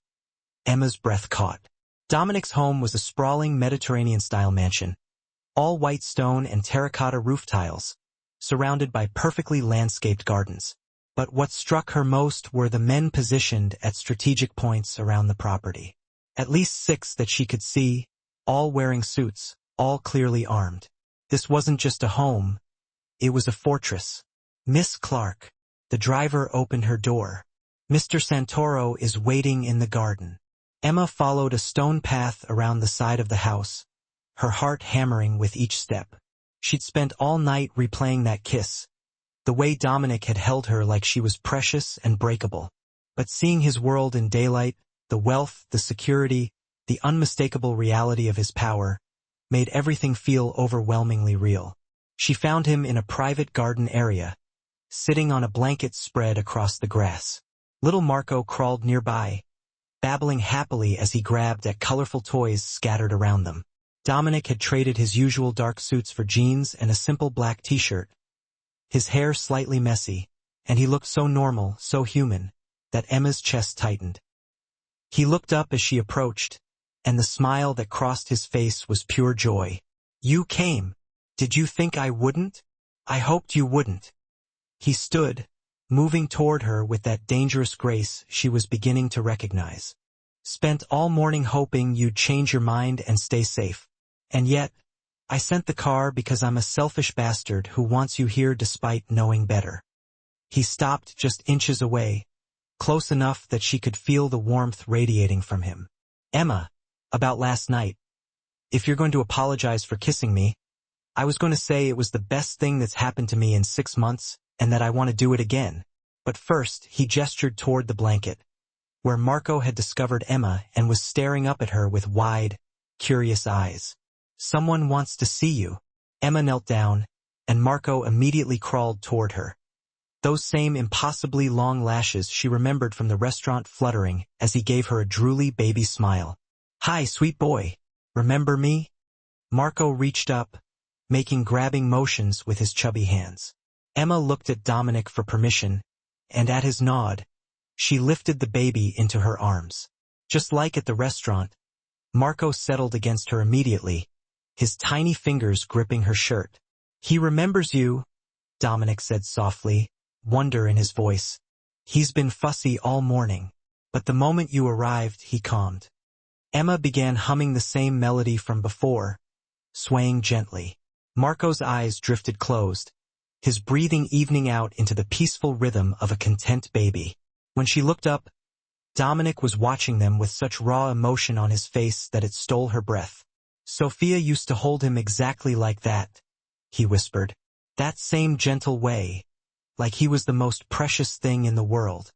Emma's breath caught. Dominic's home was a sprawling Mediterranean-style mansion, all white stone and terracotta roof tiles, surrounded by perfectly landscaped gardens. But what struck her most were the men positioned at strategic points around the property. At least 6 that she could see, all wearing suits, all clearly armed. This wasn't just a home, it was a fortress. "Miss Clark." The driver opened her door. "Mr. Santoro is waiting in the garden." Emma followed a stone path around the side of the house, her heart hammering with each step. She'd spent all night replaying that kiss, the way Dominic had held her like she was precious and breakable. But seeing his world in daylight, the wealth, the security, the unmistakable reality of his power, made everything feel overwhelmingly real. She found him in a private garden area, sitting on a blanket spread across the grass. Little Marco crawled nearby, babbling happily as he grabbed at colorful toys scattered around them. Dominic had traded his usual dark suits for jeans and a simple black t-shirt, his hair slightly messy, and he looked so normal, so human, that Emma's chest tightened. He looked up as she approached, and the smile that crossed his face was pure joy. "You came. Did you think I wouldn't? I hoped you wouldn't." He stood, moving toward her with that dangerous grace she was beginning to recognize. "Spent all morning hoping you'd change your mind and stay safe. And yet, I sent the car because I'm a selfish bastard who wants you here despite knowing better." He stopped just inches away, close enough that she could feel the warmth radiating from him. "Emma, about last night. If you're going to apologize for kissing me, I was going to say it was the best thing that's happened to me in 6 months and that I want to do it again." But first, he gestured toward the blanket, where Marco had discovered Emma and was staring up at her with wide, curious eyes. "Someone wants to see you." Emma knelt down, and Marco immediately crawled toward her. Those same impossibly long lashes she remembered from the restaurant fluttering as he gave her a drooly baby smile. "Hi, sweet boy. Remember me?" Marco reached up, making grabbing motions with his chubby hands. Emma looked at Dominic for permission, and at his nod, she lifted the baby into her arms. Just like at the restaurant, Marco settled against her immediately, his tiny fingers gripping her shirt. "He remembers you," Dominic said softly, wonder in his voice. "He's been fussy all morning, but the moment you arrived, he calmed." Emma began humming the same melody from before, swaying gently. Marco's eyes drifted closed, his breathing evening out into the peaceful rhythm of a content baby. When she looked up, Dominic was watching them with such raw emotion on his face that it stole her breath. "Sophia used to hold him exactly like that," he whispered. "That same gentle way, like he was the most precious thing in the world."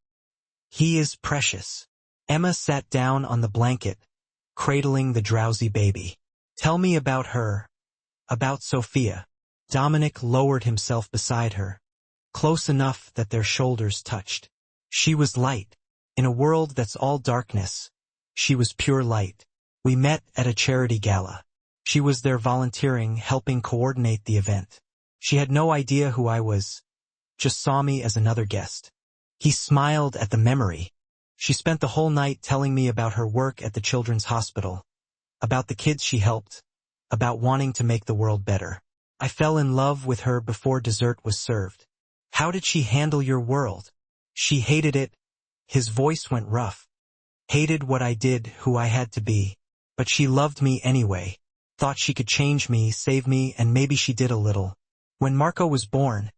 "He is precious." Emma sat down on the blanket, cradling the drowsy baby. "Tell me about her, about Sophia." Dominic lowered himself beside her, close enough that their shoulders touched. "She was light. In a world that's all darkness, she was pure light. We met at a charity gala. She was there volunteering, helping coordinate the event. She had no idea who I was, just saw me as another guest." He smiled at the memory. "She spent the whole night telling me about her work at the children's hospital, about the kids she helped, about wanting to make the world better. I fell in love with her before dessert was served." "How did she handle your world?" "She hated it." His voice went rough. "Hated what I did, who I had to be. But she loved me anyway. Thought she could change me, save me, and maybe she did a little. When Marco was born,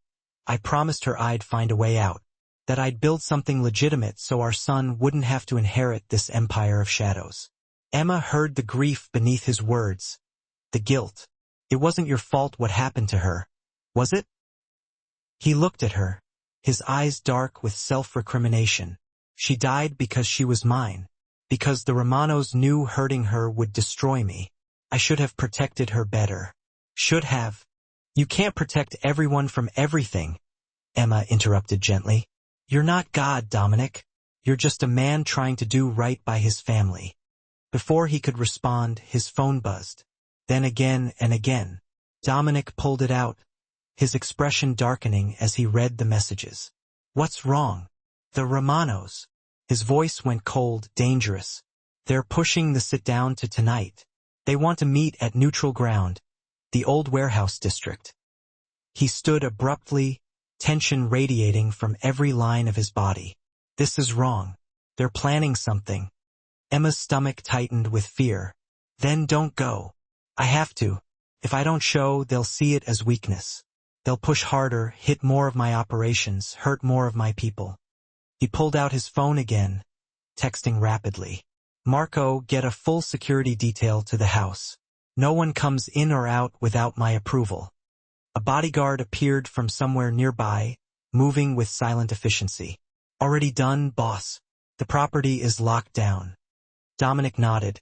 I promised her I'd find a way out, that I'd build something legitimate so our son wouldn't have to inherit this empire of shadows. Emma heard the grief beneath his words. The guilt. It wasn't your fault what happened to her, was it? He looked at her, his eyes dark with self-recrimination. She died because she was mine. Because the Romanos knew hurting her would destroy me. I should have protected her better. Should have. You can't protect everyone from everything, Emma interrupted gently. You're not God, Dominic. You're just a man trying to do right by his family. Before he could respond, his phone buzzed. Then again and again. Dominic pulled it out, his expression darkening as he read the messages. What's wrong? The Romanos. His voice went cold, dangerous. They're pushing the sit-down to tonight. They want to meet at neutral ground, the old warehouse district. He stood abruptly, tension radiating from every line of his body. This is wrong. They're planning something. Emma's stomach tightened with fear. Then don't go. I have to. If I don't show, they'll see it as weakness. They'll push harder, hit more of my operations, hurt more of my people. He pulled out his phone again, texting rapidly. Marco, get a full security detail to the house. No one comes in or out without my approval. A bodyguard appeared from somewhere nearby, moving with silent efficiency. Already done, boss. The property is locked down. Dominic nodded,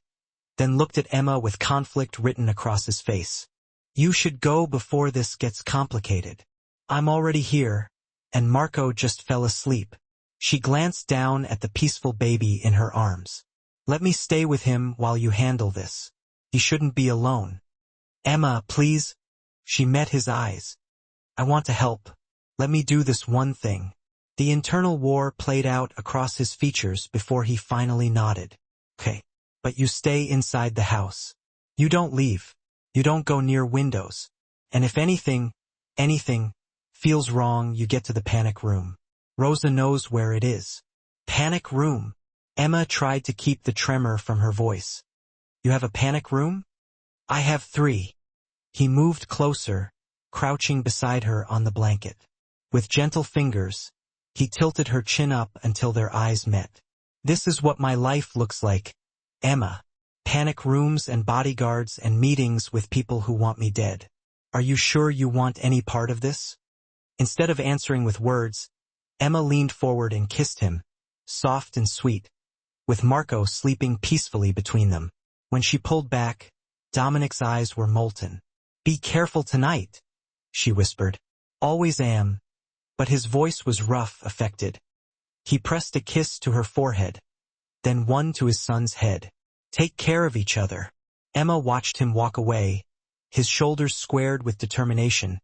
then looked at Emma with conflict written across his face. You should go before this gets complicated. I'm already here, and Marco just fell asleep. She glanced down at the peaceful baby in her arms. Let me stay with him while you handle this. He shouldn't be alone. Emma, please. She met his eyes. I want to help. Let me do this one thing. The internal war played out across his features before he finally nodded. Okay, but you stay inside the house. You don't leave. You don't go near windows. And if anything feels wrong, you get to the panic room. Rosa knows where it is. Panic room. Emma tried to keep the tremor from her voice. You have a panic room? I have 3. He moved closer, crouching beside her on the blanket. With gentle fingers, he tilted her chin up until their eyes met. This is what my life looks like, Emma. Panic rooms and bodyguards and meetings with people who want me dead. Are you sure you want any part of this? Instead of answering with words, Emma leaned forward and kissed him, soft and sweet, with Marco sleeping peacefully between them. When she pulled back, Dominic's eyes were molten. Be careful tonight, she whispered. Always am. But his voice was rough, affected. He pressed a kiss to her forehead, then one to his son's head. Take care of each other. Emma watched him walk away, his shoulders squared with determination,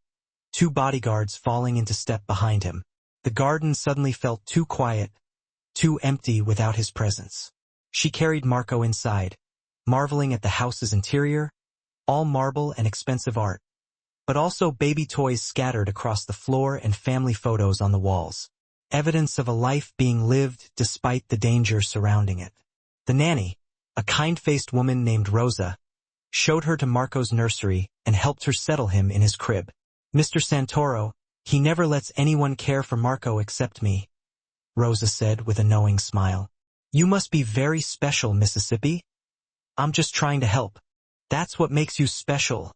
2 bodyguards falling into step behind him. The garden suddenly felt too quiet, too empty without his presence. She carried Marco inside, marveling at the house's interior, all marble and expensive art, but also baby toys scattered across the floor and family photos on the walls. Evidence of a life being lived despite the danger surrounding it. The nanny, a kind-faced woman named Rosa, showed her to Marco's nursery and helped her settle him in his crib. Mr. Santoro, he never lets anyone care for Marco except me, Rosa said with a knowing smile. You must be very special, Mississippi. I'm just trying to help. That's what makes you special.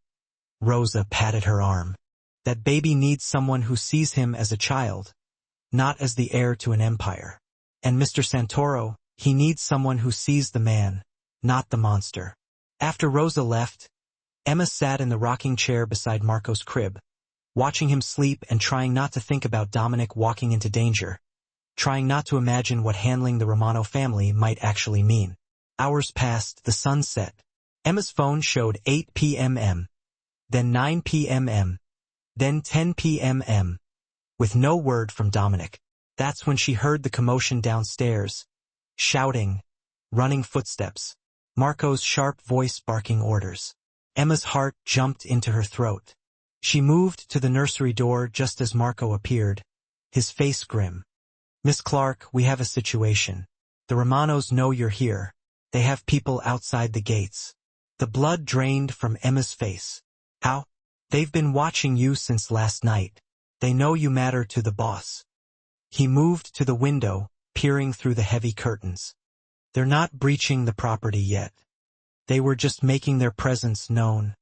Rosa patted her arm. That baby needs someone who sees him as a child, not as the heir to an empire. And Mr. Santoro, he needs someone who sees the man, not the monster. After Rosa left, Emma sat in the rocking chair beside Marco's crib, watching him sleep and trying not to think about Dominic walking into danger, trying not to imagine what handling the Romano family might actually mean. Hours passed, the sun set. Emma's phone showed 8 p.m., then 9 p.m., then 10 p.m., with no word from Dominic. That's when she heard the commotion downstairs, shouting, running footsteps, Marco's sharp voice barking orders. Emma's heart jumped into her throat. She moved to the nursery door just as Marco appeared, his face grim. Miss Clark, we have a situation. The Romanos know you're here. They have people outside the gates. The blood drained from Emma's face. How? They've been watching you since last night. They know you matter to the boss. He moved to the window, peering through the heavy curtains. They're not breaching the property yet. They were just making their presence known,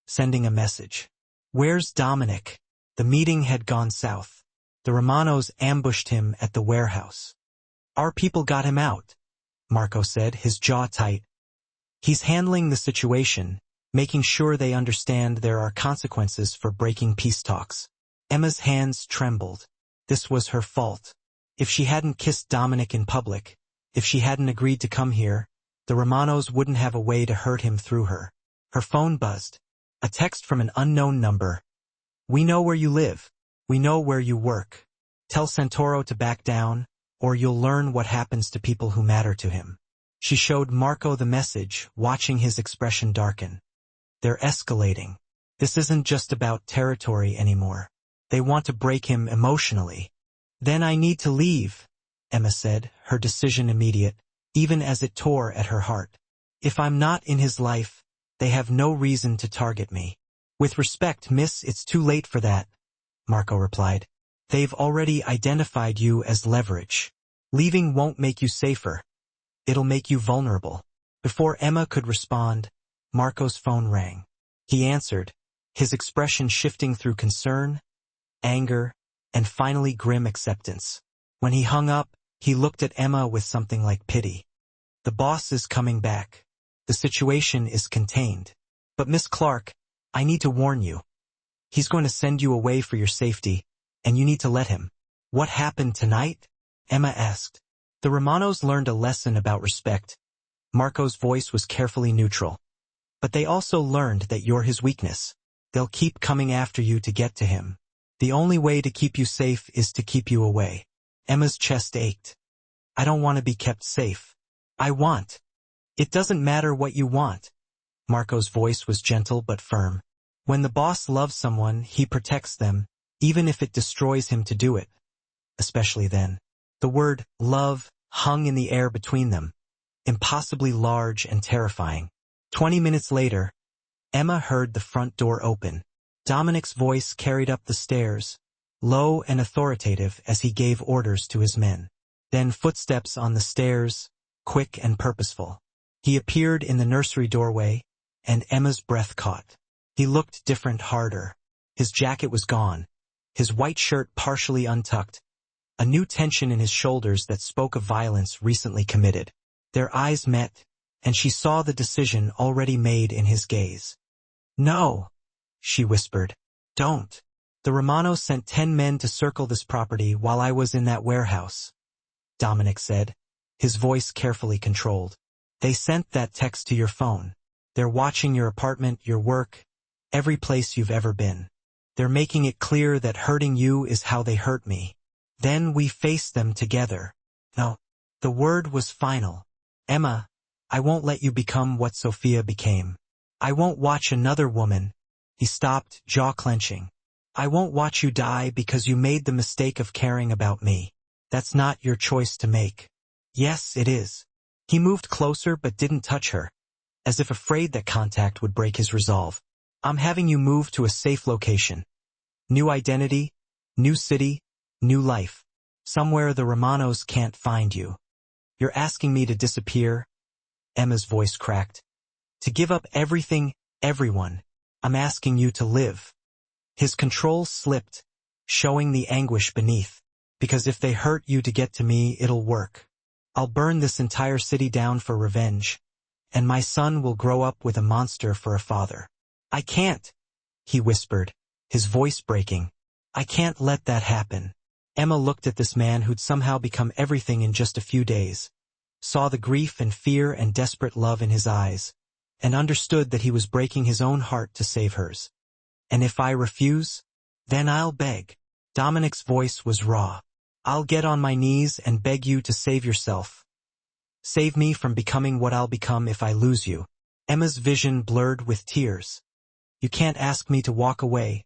sending a message. Where's Dominic? The meeting had gone south. The Romanos ambushed him at the warehouse. Our people got him out, Marco said, his jaw tight. He's handling the situation, making sure they understand there are consequences for breaking peace talks. Emma's hands trembled. This was her fault. If she hadn't kissed Dominic in public, if she hadn't agreed to come here, the Romanos wouldn't have a way to hurt him through her. Her phone buzzed. A text from an unknown number. We know where you live. We know where you work. Tell Santoro to back down, or you'll learn what happens to people who matter to him. She showed Marco the message, watching his expression darken. They're escalating. This isn't just about territory anymore. They want to break him emotionally. Then I need to leave, Emma said, her decision immediate, even as it tore at her heart. If I'm not in his life, they have no reason to target me. With respect, miss, it's too late for that, Marco replied. They've already identified you as leverage. Leaving won't make you safer. It'll make you vulnerable. Before Emma could respond, Marco's phone rang. He answered, his expression shifting through concern, anger, and finally grim acceptance. When he hung up, he looked at Emma with something like pity. The boss is coming back. The situation is contained. But Miss Clark, I need to warn you. He's going to send you away for your safety, and you need to let him. What happened tonight? Emma asked. The Romanos learned a lesson about respect. Marco's voice was carefully neutral. But they also learned that you're his weakness. They'll keep coming after you to get to him. The only way to keep you safe is to keep you away. Emma's chest ached. I don't want to be kept safe. I want. It doesn't matter what you want. Marco's voice was gentle but firm. When the boss loves someone, he protects them, even if it destroys him to do it. Especially then. The word love hung in the air between them, impossibly large and terrifying. 20 minutes later, Emma heard the front door open. Dominic's voice carried up the stairs, low and authoritative as he gave orders to his men. Then footsteps on the stairs, quick and purposeful. He appeared in the nursery doorway, and Emma's breath caught. He looked different, harder. His jacket was gone, his white shirt partially untucked, a new tension in his shoulders that spoke of violence recently committed. Their eyes met, and she saw the decision already made in his gaze. No, she whispered. Don't. The Romanos sent 10 men to circle this property while I was in that warehouse, Dominic said, his voice carefully controlled. They sent that text to your phone. They're watching your apartment, your work, every place you've ever been. They're making it clear that hurting you is how they hurt me. Then we face them together. No, the word was final. Emma, I won't let you become what Sophia became. I won't watch another woman. He stopped, jaw clenching. I won't watch you die because you made the mistake of caring about me. That's not your choice to make. Yes, it is. He moved closer but didn't touch her, as if afraid that contact would break his resolve. I'm having you move to a safe location. New identity, new city, new life. Somewhere the Romanos can't find you. You're asking me to disappear? Emma's voice cracked. To give up everything, everyone. I'm asking you to live. His control slipped, showing the anguish beneath. Because if they hurt you to get to me, it'll work. I'll burn this entire city down for revenge, and my son will grow up with a monster for a father. I can't, he whispered, his voice breaking. I can't let that happen. Emma looked at this man who'd somehow become everything in just a few days, saw the grief and fear and desperate love in his eyes, and understood that he was breaking his own heart to save hers. And if I refuse, then I'll beg. Dominic's voice was raw. I'll get on my knees and beg you to save yourself. Save me from becoming what I'll become if I lose you. Emma's vision blurred with tears. You can't ask me to walk away.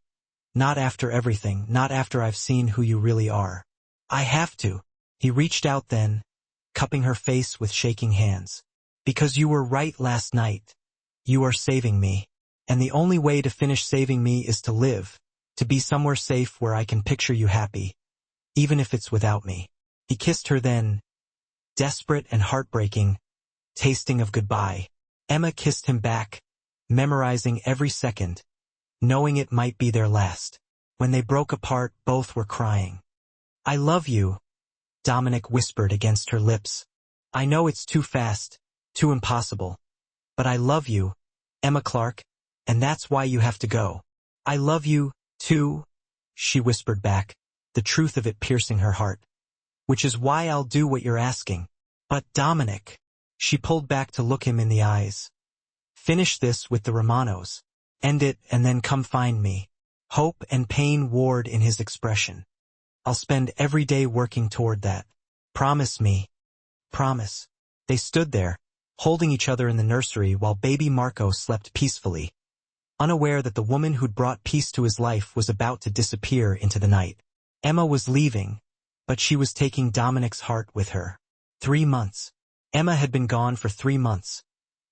Not after everything, not after I've seen who you really are. I have to. He reached out then, cupping her face with shaking hands. Because you were right last night. You are saving me. And the only way to finish saving me is to live, to be somewhere safe where I can picture you happy, even if it's without me. He kissed her then, desperate and heartbreaking, tasting of goodbye. Emma kissed him back, memorizing every second, knowing it might be their last. When they broke apart, both were crying. "I love you," Dominic whispered against her lips. "I know it's too fast, too impossible. But I love you, Emma Clark, and that's why you have to go." "I love you, too," she whispered back, the truth of it piercing her heart. "Which is why I'll do what you're asking." "But Dominic," she pulled back to look him in the eyes. "Finish this with the Romanos. End it and then come find me." Hope and pain warred in his expression. "I'll spend every day working toward that. Promise me." "Promise." They stood there, holding each other in the nursery while baby Marco slept peacefully, unaware that the woman who'd brought peace to his life was about to disappear into the night. Emma was leaving, but she was taking Dominic's heart with her. 3 months. Emma had been gone for 3 months,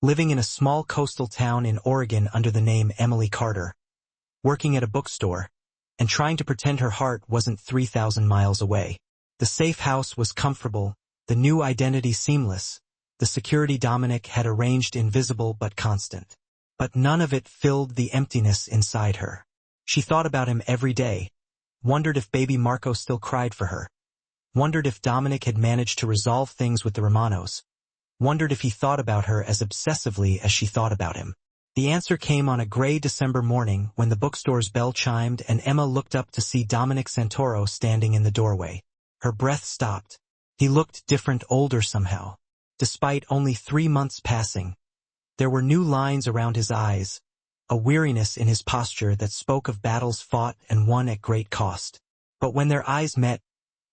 living in a small coastal town in Oregon under the name Emily Carter, working at a bookstore, and trying to pretend her heart wasn't 3,000 miles away. The safe house was comfortable, the new identity seamless, the security Dominic had arranged invisible but constant. But none of it filled the emptiness inside her. She thought about him every day, wondered if baby Marco still cried for her, wondered if Dominic had managed to resolve things with the Romanos, wondered if he thought about her as obsessively as she thought about him. The answer came on a gray December morning when the bookstore's bell chimed and Emma looked up to see Dominic Santoro standing in the doorway. Her breath stopped. He looked different, older somehow. Despite only 3 months passing, there were new lines around his eyes, a weariness in his posture that spoke of battles fought and won at great cost. But when their eyes met,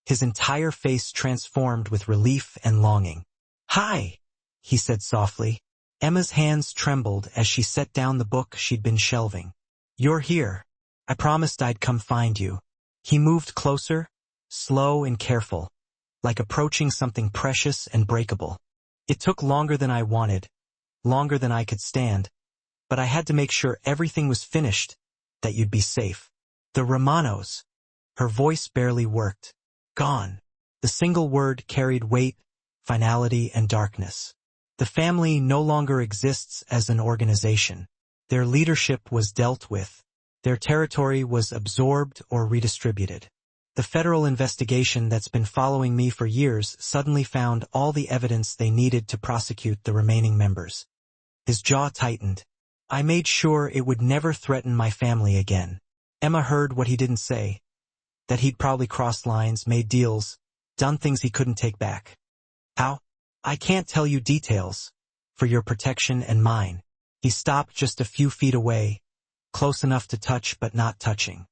his entire face transformed with relief and longing. "Hi," he said softly. Emma's hands trembled as she set down the book she'd been shelving. "You're here. I promised I'd come find you." He moved closer, slow and careful, like approaching something precious and breakable. "It took longer than I wanted, longer than I could stand, but I had to make sure everything was finished, that you'd be safe." "The Romanos." Her voice barely worked. "Gone." The single word carried weight, finality, and darkness. The family no longer exists as an organization. Their leadership was dealt with. Their territory was absorbed or redistributed. The federal investigation that's been following me for years suddenly found all the evidence they needed to prosecute the remaining members. His jaw tightened. "I made sure it would never threaten my family again." Emma heard what he didn't say, that he'd probably crossed lines, made deals, done things he couldn't take back. "How?" "I can't tell you details, for your protection and mine." He stopped just a few feet away, close enough to touch but not touching.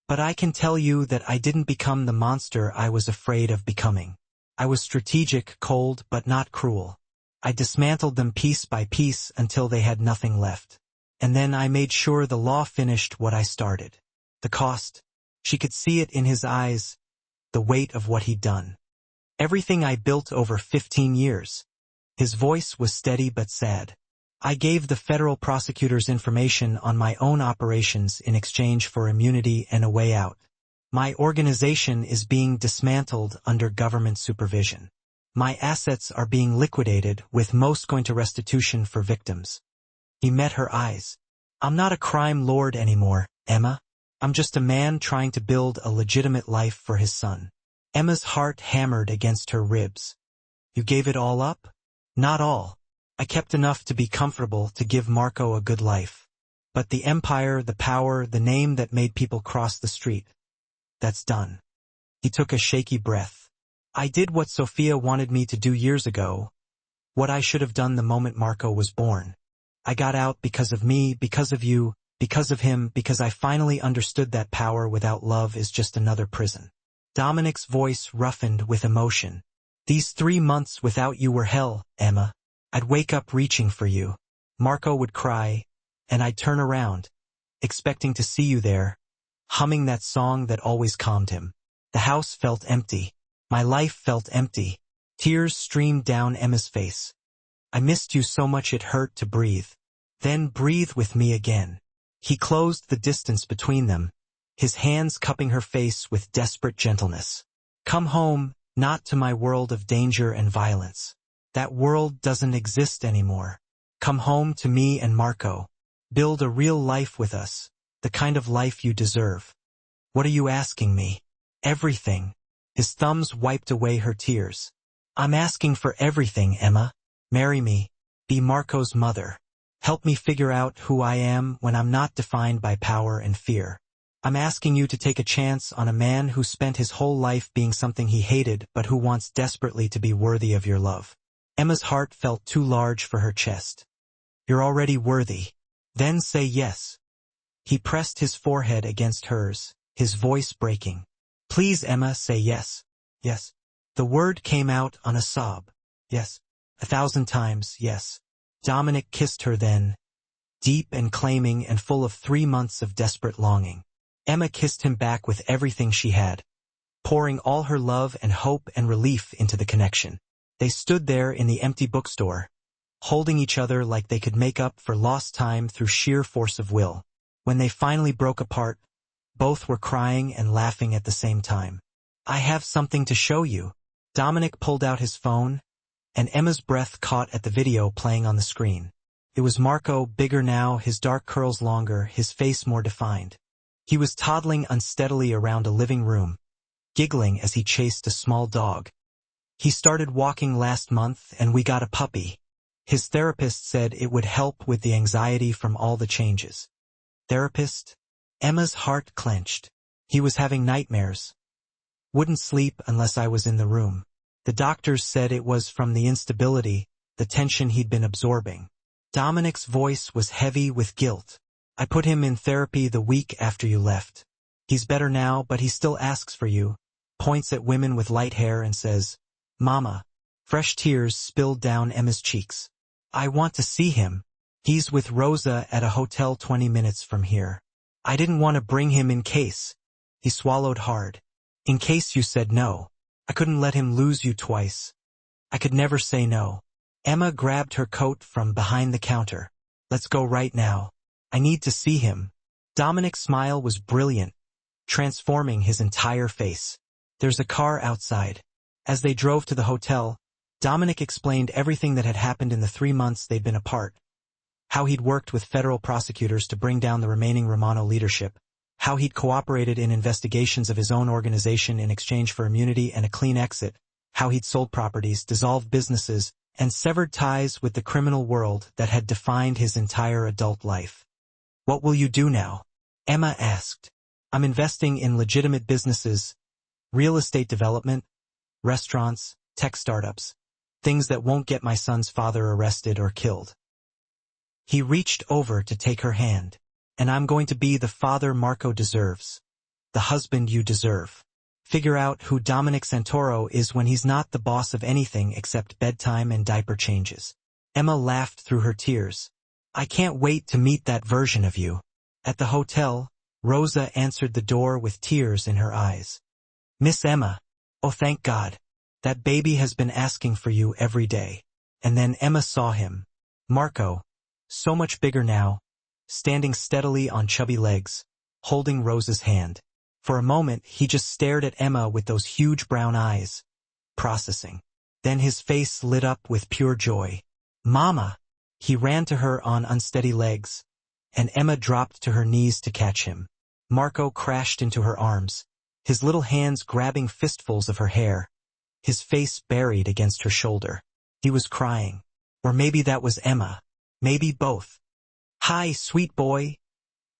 "But I can tell you that I didn't become the monster I was afraid of becoming. I was strategic, cold, but not cruel. I dismantled them piece by piece until they had nothing left. And then I made sure the law finished what I started." The cost. She could see it in his eyes, the weight of what he'd done. "Everything I built over 15 years. His voice was steady but sad. "I gave the federal prosecutors information on my own operations in exchange for immunity and a way out. My organization is being dismantled under government supervision. My assets are being liquidated, with most going to restitution for victims." He met her eyes. "I'm not a crime lord anymore, Emma. I'm just a man trying to build a legitimate life for his son." Emma's heart hammered against her ribs. "You gave it all up?" "Not all. I kept enough to be comfortable, to give Marco a good life. But the empire, the power, the name that made people cross the street, that's done." He took a shaky breath. "I did what Sophia wanted me to do years ago, what I should have done the moment Marco was born. I got out because of me, because of you, because of him, because I finally understood that power without love is just another prison." Dominic's voice roughened with emotion. "These 3 months without you were hell, Emma. I'd wake up reaching for you. Marco would cry, and I'd turn around, expecting to see you there, humming that song that always calmed him. The house felt empty. My life felt empty." Tears streamed down Emma's face. "I missed you so much it hurt to breathe." "Then breathe with me again." He closed the distance between them, his hands cupping her face with desperate gentleness. "Come home, not to my world of danger and violence. That world doesn't exist anymore. Come home to me and Marco. Build a real life with us, the kind of life you deserve. What are you asking me? Everything. His thumbs wiped away her tears. I'm asking for everything, Emma. Marry me. Be Marco's mother. Help me figure out who I am when I'm not defined by power and fear. I'm asking you to take a chance on a man who spent his whole life being something he hated but who wants desperately to be worthy of your love. Emma's heart felt too large for her chest. You're already worthy. Then say yes. He pressed his forehead against hers, his voice breaking. Please, Emma, say yes. Yes. The word came out on a sob. Yes. 1,000 times, yes. Dominic kissed her then, deep and claiming and full of 3 months of desperate longing. Emma kissed him back with everything she had, pouring all her love and hope and relief into the connection. They stood there in the empty bookstore, holding each other like they could make up for lost time through sheer force of will. When they finally broke apart, both were crying and laughing at the same time. I have something to show you. Dominic pulled out his phone, and Emma's breath caught at the video playing on the screen. It was Marco, bigger now, his dark curls longer, his face more defined. He was toddling unsteadily around a living room, giggling as he chased a small dog. He started walking last month and we got a puppy. His therapist said it would help with the anxiety from all the changes. Therapist? Emma's heart clenched. He was having nightmares. Wouldn't sleep unless I was in the room. The doctors said it was from the instability, the tension he'd been absorbing. Dominic's voice was heavy with guilt. I put him in therapy the week after you left. He's better now, but he still asks for you, points at women with light hair and says, Mama. Fresh tears spilled down Emma's cheeks. I want to see him. He's with Rosa at a hotel 20 minutes from here. I didn't want to bring him in case. He swallowed hard. In case you said no. I couldn't let him lose you twice. I could never say no. Emma grabbed her coat from behind the counter. Let's go right now. I need to see him. Dominic's smile was brilliant, transforming his entire face. There's a car outside. As they drove to the hotel, Dominic explained everything that had happened in the 3 months they'd been apart. How he'd worked with federal prosecutors to bring down the remaining Romano leadership. How he'd cooperated in investigations of his own organization in exchange for immunity and a clean exit. How he'd sold properties, dissolved businesses, and severed ties with the criminal world that had defined his entire adult life. What will you do now? Emma asked. I'm investing in legitimate businesses, real estate development, restaurants, tech startups, things that won't get my son's father arrested or killed. He reached over to take her hand. And I'm going to be the father Marco deserves. The husband you deserve. Figure out who Dominic Santoro is when he's not the boss of anything except bedtime and diaper changes. Emma laughed through her tears. I can't wait to meet that version of you. At the hotel, Rosa answered the door with tears in her eyes. Miss Emma. Oh, thank God. That baby has been asking for you every day. And then Emma saw him. Marco. So much bigger now. Standing steadily on chubby legs, holding Rosa's hand. For a moment, he just stared at Emma with those huge brown eyes, processing. Then his face lit up with pure joy. Mama! He ran to her on unsteady legs, and Emma dropped to her knees to catch him. Marco crashed into her arms, his little hands grabbing fistfuls of her hair, his face buried against her shoulder. He was crying. Or maybe that was Emma. Maybe both. Hi, sweet boy,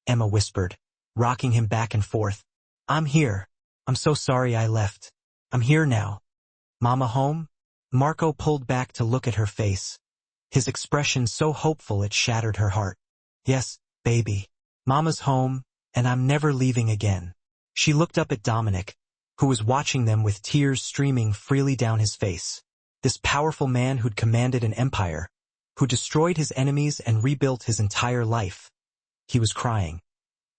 Emma whispered, rocking him back and forth. I'm here. I'm so sorry I left. I'm here now. Mama home? Marco pulled back to look at her face, his expression so hopeful it shattered her heart. Yes, baby. Mama's home, and I'm never leaving again. She looked up at Dominic, who was watching them with tears streaming freely down his face. This powerful man who'd commanded an empire, who destroyed his enemies and rebuilt his entire life. He was crying,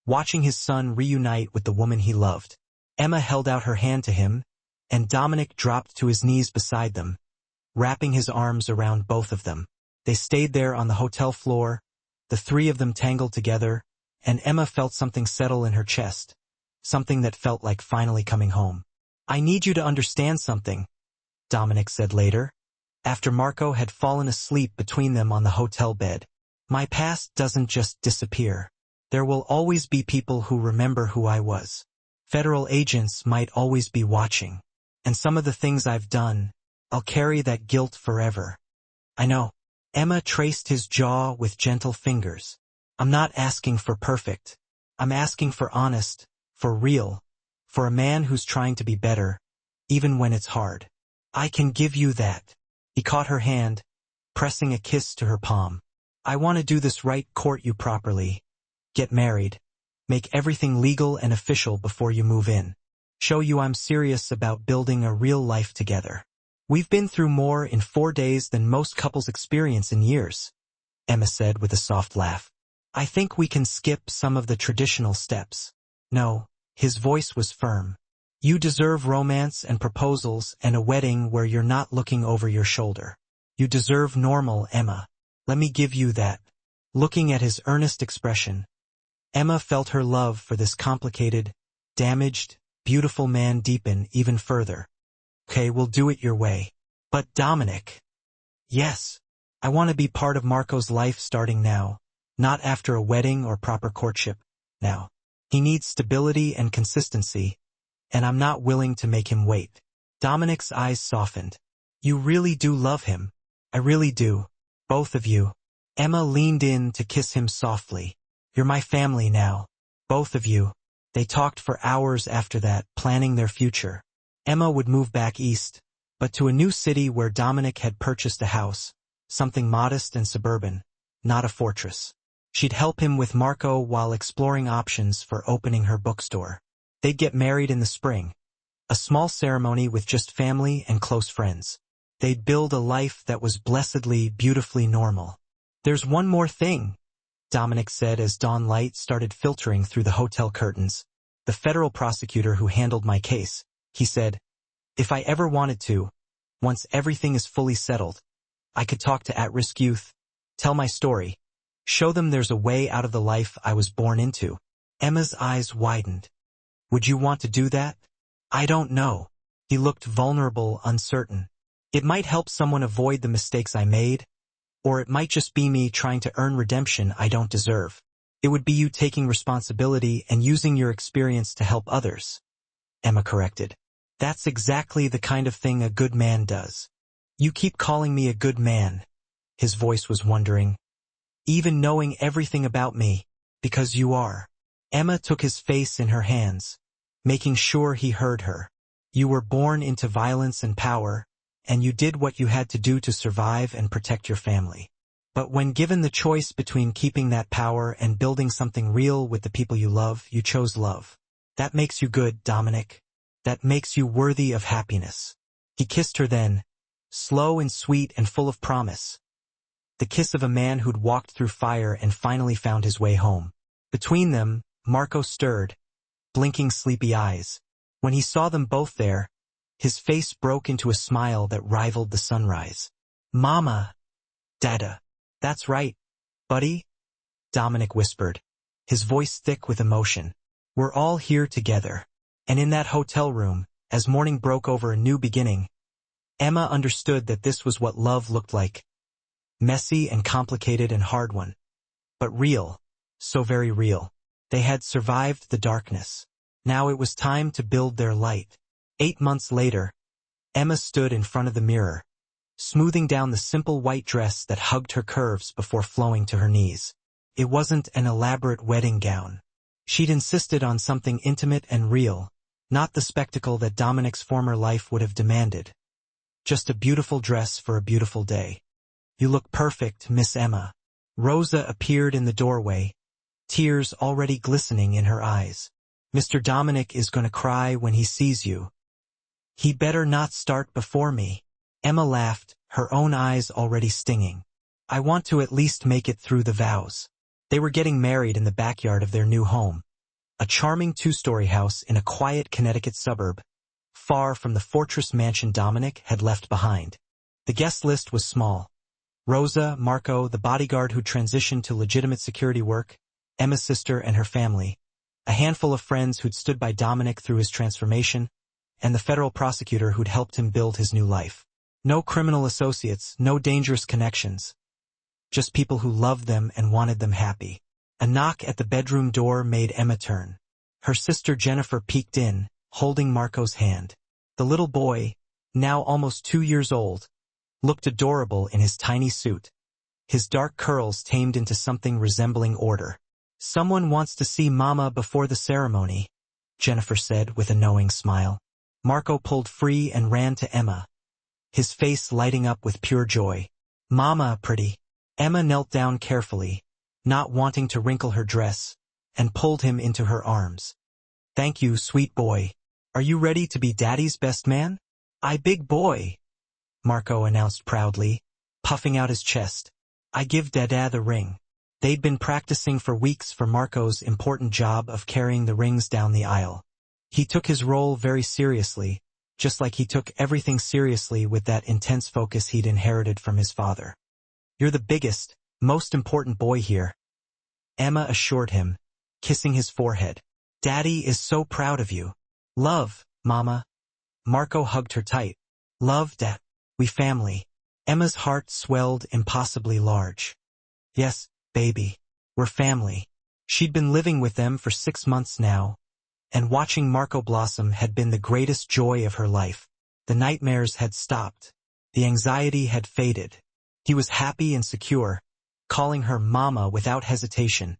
watching his son reunite with the woman he loved. Emma held out her hand to him, and Dominic dropped to his knees beside them, wrapping his arms around both of them. They stayed there on the hotel floor, the three of them tangled together, and Emma felt something settle in her chest, something that felt like finally coming home. I need you to understand something, Dominic said later. after Marco had fallen asleep between them on the hotel bed. My past doesn't just disappear. There will always be people who remember who I was. Federal agents might always be watching. And some of the things I've done, I'll carry that guilt forever. I know. Emma traced his jaw with gentle fingers. I'm not asking for perfect. I'm asking for honest, for real, for a man who's trying to be better, even when it's hard. I can give you that. He caught her hand, pressing a kiss to her palm. I want to do this right, court you properly. Get married. Make everything legal and official before you move in. Show you I'm serious about building a real life together. We've been through more in 4 days than most couples experience in years, Emma said with a soft laugh. I think we can skip some of the traditional steps. No, his voice was firm. You deserve romance and proposals and a wedding where you're not looking over your shoulder. You deserve normal, Emma. Let me give you that. Looking at his earnest expression, Emma felt her love for this complicated, damaged, beautiful man deepen even further. Okay, we'll do it your way. But Dominic. Yes. I want to be part of Marco's life starting now. Not after a wedding or proper courtship. Now. He needs stability and consistency, and I'm not willing to make him wait. Dominic's eyes softened. You really do love him. I really do. Both of you. Emma leaned in to kiss him softly. You're my family now. Both of you. They talked for hours after that, planning their future. Emma would move back east, but to a new city where Dominic had purchased a house, something modest and suburban, not a fortress. She'd help him with Marco while exploring options for opening her bookstore. They'd get married in the spring. A small ceremony with just family and close friends. They'd build a life that was blessedly, beautifully normal. There's one more thing, Dominic said as dawn light started filtering through the hotel curtains. The federal prosecutor who handled my case, he said, if I ever wanted to, once everything is fully settled, I could talk to at-risk youth, tell my story, show them there's a way out of the life I was born into. Emma's eyes widened. Would you want to do that? I don't know. He looked vulnerable, uncertain. It might help someone avoid the mistakes I made, or it might just be me trying to earn redemption I don't deserve. It would be you taking responsibility and using your experience to help others. Emma corrected. That's exactly the kind of thing a good man does. You keep calling me a good man. His voice was wondering. Even knowing everything about me, because you are. Emma took his face in her hands, making sure he heard her. You were born into violence and power, and you did what you had to do to survive and protect your family. But when given the choice between keeping that power and building something real with the people you love, you chose love. That makes you good, Dominic. That makes you worthy of happiness. He kissed her then, slow and sweet and full of promise. The kiss of a man who'd walked through fire and finally found his way home. Between them, Marco stirred, blinking sleepy eyes. When he saw them both there, his face broke into a smile that rivaled the sunrise. Mama. Dada. That's right, buddy, Dominic whispered, his voice thick with emotion. We're all here together. And in that hotel room, as morning broke over a new beginning, Emma understood that this was what love looked like. Messy and complicated and hard one. But real. So very real. They had survived the darkness. Now it was time to build their light. 8 months later, Emma stood in front of the mirror, smoothing down the simple white dress that hugged her curves before flowing to her knees. It wasn't an elaborate wedding gown. She'd insisted on something intimate and real, not the spectacle that Dominic's former life would have demanded. Just a beautiful dress for a beautiful day. You look perfect, Miss Emma. Rosa appeared in the doorway, tears already glistening in her eyes. Mr. Dominic is going to cry when he sees you. He better not start before me. Emma laughed, her own eyes already stinging. I want to at least make it through the vows. They were getting married in the backyard of their new home. A charming 2-story house in a quiet Connecticut suburb, far from the fortress mansion Dominic had left behind. The guest list was small. Rosa, Marco, the bodyguard who transitioned to legitimate security work, Emma's sister and her family, a handful of friends who'd stood by Dominic through his transformation, and the federal prosecutor who'd helped him build his new life. No criminal associates, no dangerous connections. Just people who loved them and wanted them happy. A knock at the bedroom door made Emma turn. Her sister Jennifer peeked in, holding Marco's hand. The little boy, now almost 2 years old, looked adorable in his tiny suit, his dark curls tamed into something resembling order. "Someone wants to see Mama before the ceremony," Jennifer said with a knowing smile. Marco pulled free and ran to Emma, his face lighting up with pure joy. "Mama, pretty." Emma knelt down carefully, not wanting to wrinkle her dress, and pulled him into her arms. "Thank you, sweet boy. Are you ready to be Daddy's best man?" "I big boy," Marco announced proudly, puffing out his chest. "I give Dada the ring." They'd been practicing for weeks for Marco's important job of carrying the rings down the aisle. He took his role very seriously, just like he took everything seriously with that intense focus he'd inherited from his father. "You're the biggest, most important boy here," Emma assured him, kissing his forehead. "Daddy is so proud of you." "Love, Mama." Marco hugged her tight. "Love, Dad. We family." Emma's heart swelled impossibly large. "Yes, baby. We're family." She'd been living with them for 6 months now, and watching Marco blossom had been the greatest joy of her life. The nightmares had stopped. The anxiety had faded. He was happy and secure, calling her Mama without hesitation,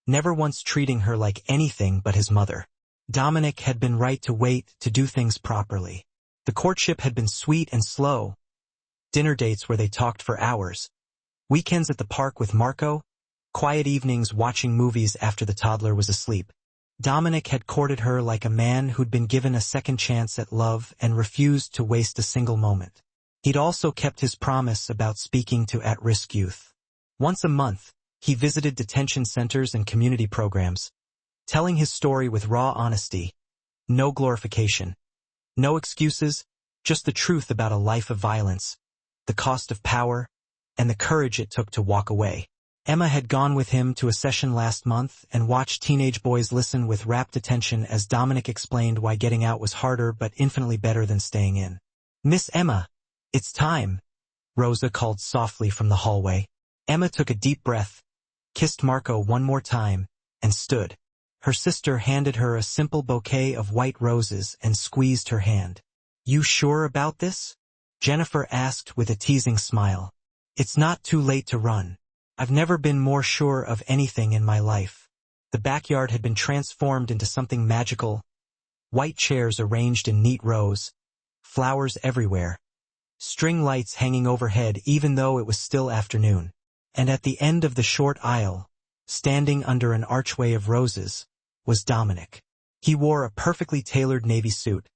never once treating her like anything but his mother. Dominic had been right to wait to do things properly. The courtship had been sweet and slow. Dinner dates where they talked for hours. Weekends at the park with Marco. Quiet evenings watching movies after the toddler was asleep. Dominic had courted her like a man who'd been given a second chance at love and refused to waste a single moment. He'd also kept his promise about speaking to at-risk youth. Once a month, he visited detention centers and community programs, telling his story with raw honesty. No glorification. No excuses, just the truth about a life of violence, the cost of power, and the courage it took to walk away. Emma had gone with him to a session last month and watched teenage boys listen with rapt attention as Dominic explained why getting out was harder but infinitely better than staying in. "Miss Emma, it's time," Rosa called softly from the hallway. Emma took a deep breath, kissed Marco one more time, and stood. Her sister handed her a simple bouquet of white roses and squeezed her hand. "You sure about this?" Jennifer asked with a teasing smile. "It's not too late to run. I've never been more sure of anything in my life." The backyard had been transformed into something magical. White chairs arranged in neat rows, flowers everywhere, string lights hanging overhead even though it was still afternoon. And at the end of the short aisle, standing under an archway of roses, was Dominic. He wore a perfectly tailored navy suit,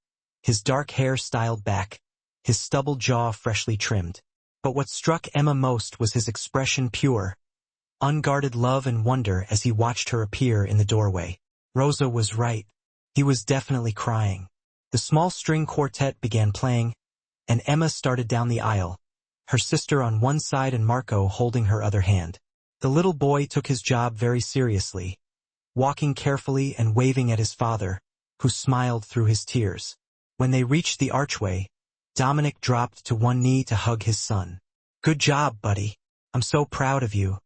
his dark hair styled back, his stubble jaw freshly trimmed. But what struck Emma most was his expression, pure, unguarded love and wonder as he watched her appear in the doorway. Rosa was right. He was definitely crying. The small string quartet began playing, and Emma started down the aisle, her sister on one side and Marco holding her other hand. The little boy took his job very seriously, walking carefully and waving at his father, who smiled through his tears. When they reached the archway, Dominic dropped to one knee to hug his son. "Good job, buddy. I'm so proud of you."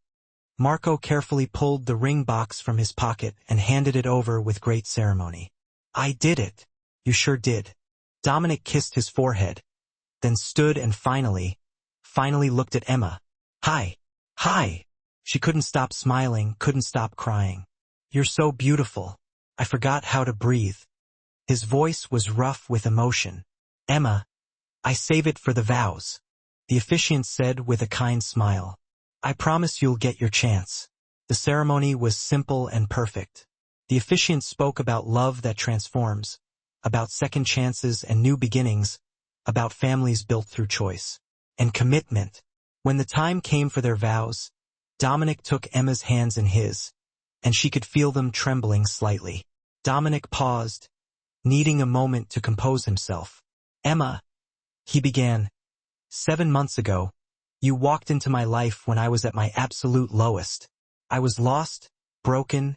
Marco carefully pulled the ring box from his pocket and handed it over with great ceremony. "I did it." "You sure did." Dominic kissed his forehead, then stood and finally looked at Emma. Hi. She couldn't stop smiling, couldn't stop crying. "You're so beautiful. I forgot how to breathe." His voice was rough with emotion. "Emma, I save it for the vows," the officiant said with a kind smile. "I promise you'll get your chance." The ceremony was simple and perfect. The officiant spoke about love that transforms, about second chances and new beginnings, about families built through choice and commitment. When the time came for their vows, Dominic took Emma's hands in his, and she could feel them trembling slightly. Dominic paused, needing a moment to compose himself. "Emma," he began, "7 months ago, you walked into my life when I was at my absolute lowest. I was lost, broken,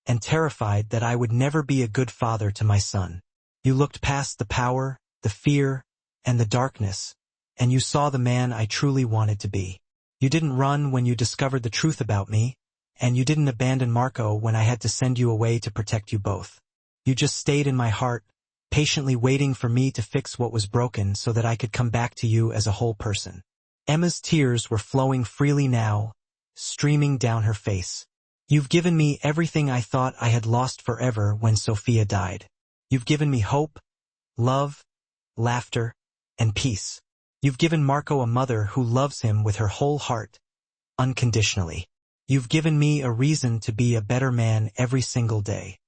and terrified that I would never be a good father to my son. You looked past the power, the fear, and the darkness, and you saw the man I truly wanted to be. You didn't run when you discovered the truth about me, and you didn't abandon Marco when I had to send you away to protect you both. You just stayed in my heart, patiently waiting for me to fix what was broken so that I could come back to you as a whole person. Emma's tears were flowing freely now, streaming down her face. You've given me everything I thought I had lost forever when Sophia died. You've given me hope, love, laughter, and peace. You've given Marco a mother who loves him with her whole heart, unconditionally. You've given me a reason to be a better man every single day.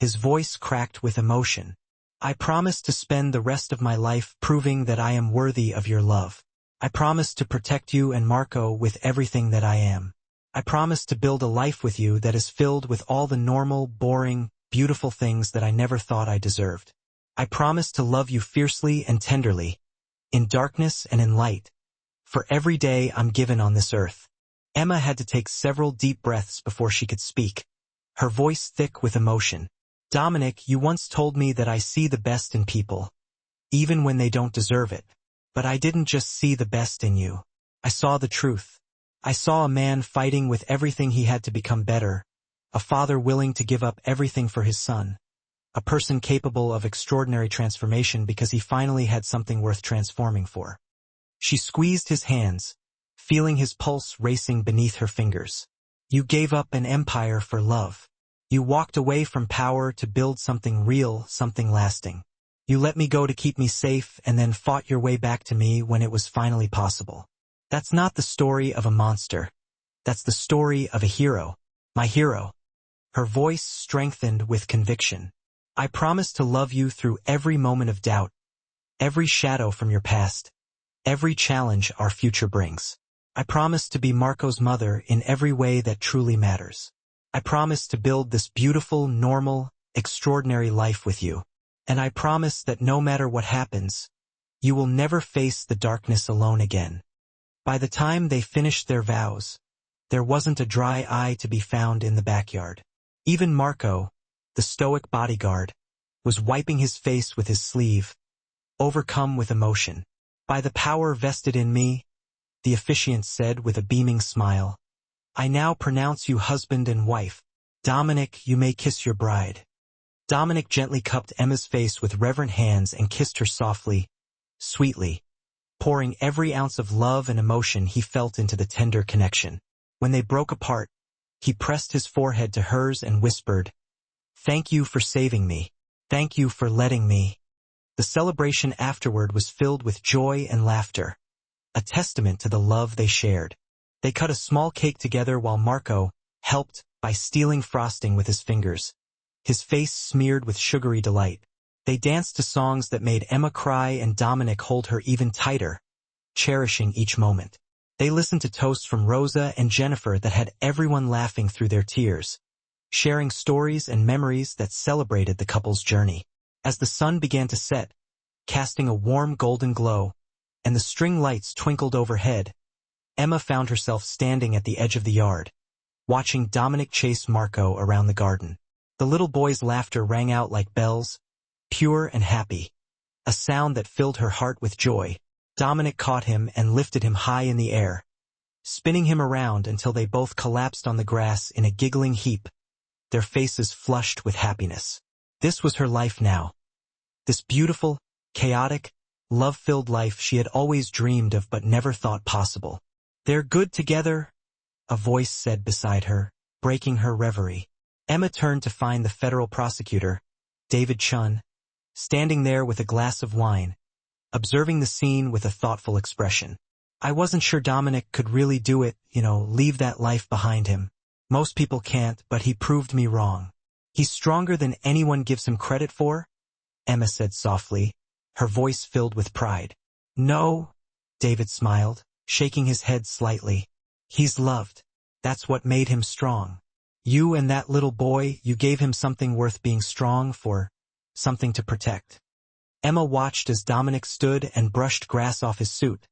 His voice cracked with emotion. I promise to spend the rest of my life proving that I am worthy of your love. I promise to protect you and Marco with everything that I am. I promise to build a life with you that is filled with all the normal, boring, beautiful things that I never thought I deserved. I promise to love you fiercely and tenderly, in darkness and in light, for every day I'm given on this earth. Emma had to take several deep breaths before she could speak, her voice thick with emotion. Dominic, you once told me that I see the best in people, even when they don't deserve it. But I didn't just see the best in you. I saw the truth. I saw a man fighting with everything he had to become better, a father willing to give up everything for his son, a person capable of extraordinary transformation because he finally had something worth transforming for. She squeezed his hands, feeling his pulse racing beneath her fingers. You gave up an empire for love. You walked away from power to build something real, something lasting. You let me go to keep me safe and then fought your way back to me when it was finally possible. That's not the story of a monster. That's the story of a hero. My hero. Her voice strengthened with conviction. I promise to love you through every moment of doubt, every shadow from your past, every challenge our future brings. I promise to be Marco's mother in every way that truly matters. I promise to build this beautiful, normal, extraordinary life with you. And I promise that no matter what happens, you will never face the darkness alone again. By the time they finished their vows, there wasn't a dry eye to be found in the backyard. Even Marco, the stoic bodyguard, was wiping his face with his sleeve, overcome with emotion. By the power vested in me, the officiant said with a beaming smile, I now pronounce you husband and wife. Dominic, you may kiss your bride. Dominic gently cupped Emma's face with reverent hands and kissed her softly, sweetly, pouring every ounce of love and emotion he felt into the tender connection. When they broke apart, he pressed his forehead to hers and whispered, Thank you for saving me. Thank you for letting me. The celebration afterward was filled with joy and laughter, a testament to the love they shared. They cut a small cake together while Marco helped by stealing frosting with his fingers, his face smeared with sugary delight. They danced to songs that made Emma cry and Dominic hold her even tighter, cherishing each moment. They listened to toasts from Rosa and Jennifer that had everyone laughing through their tears, sharing stories and memories that celebrated the couple's journey. As the sun began to set, casting a warm golden glow, and the string lights twinkled overhead, Emma found herself standing at the edge of the yard, watching Dominic chase Marco around the garden. The little boy's laughter rang out like bells, pure and happy, a sound that filled her heart with joy. Dominic caught him and lifted him high in the air, spinning him around until they both collapsed on the grass in a giggling heap, their faces flushed with happiness. This was her life now. This beautiful, chaotic, love-filled life she had always dreamed of but never thought possible. They're good together, a voice said beside her, breaking her reverie. Emma turned to find the federal prosecutor, David Chun, standing there with a glass of wine, observing the scene with a thoughtful expression. I wasn't sure Dominic could really do it, leave that life behind him. Most people can't, but he proved me wrong. He's stronger than anyone gives him credit for, Emma said softly, her voice filled with pride. No, David smiled, shaking his head slightly. He's loved. That's what made him strong. You and that little boy, you gave him something worth being strong for, something to protect. Emma watched as Dominic stood and brushed grass off his suit,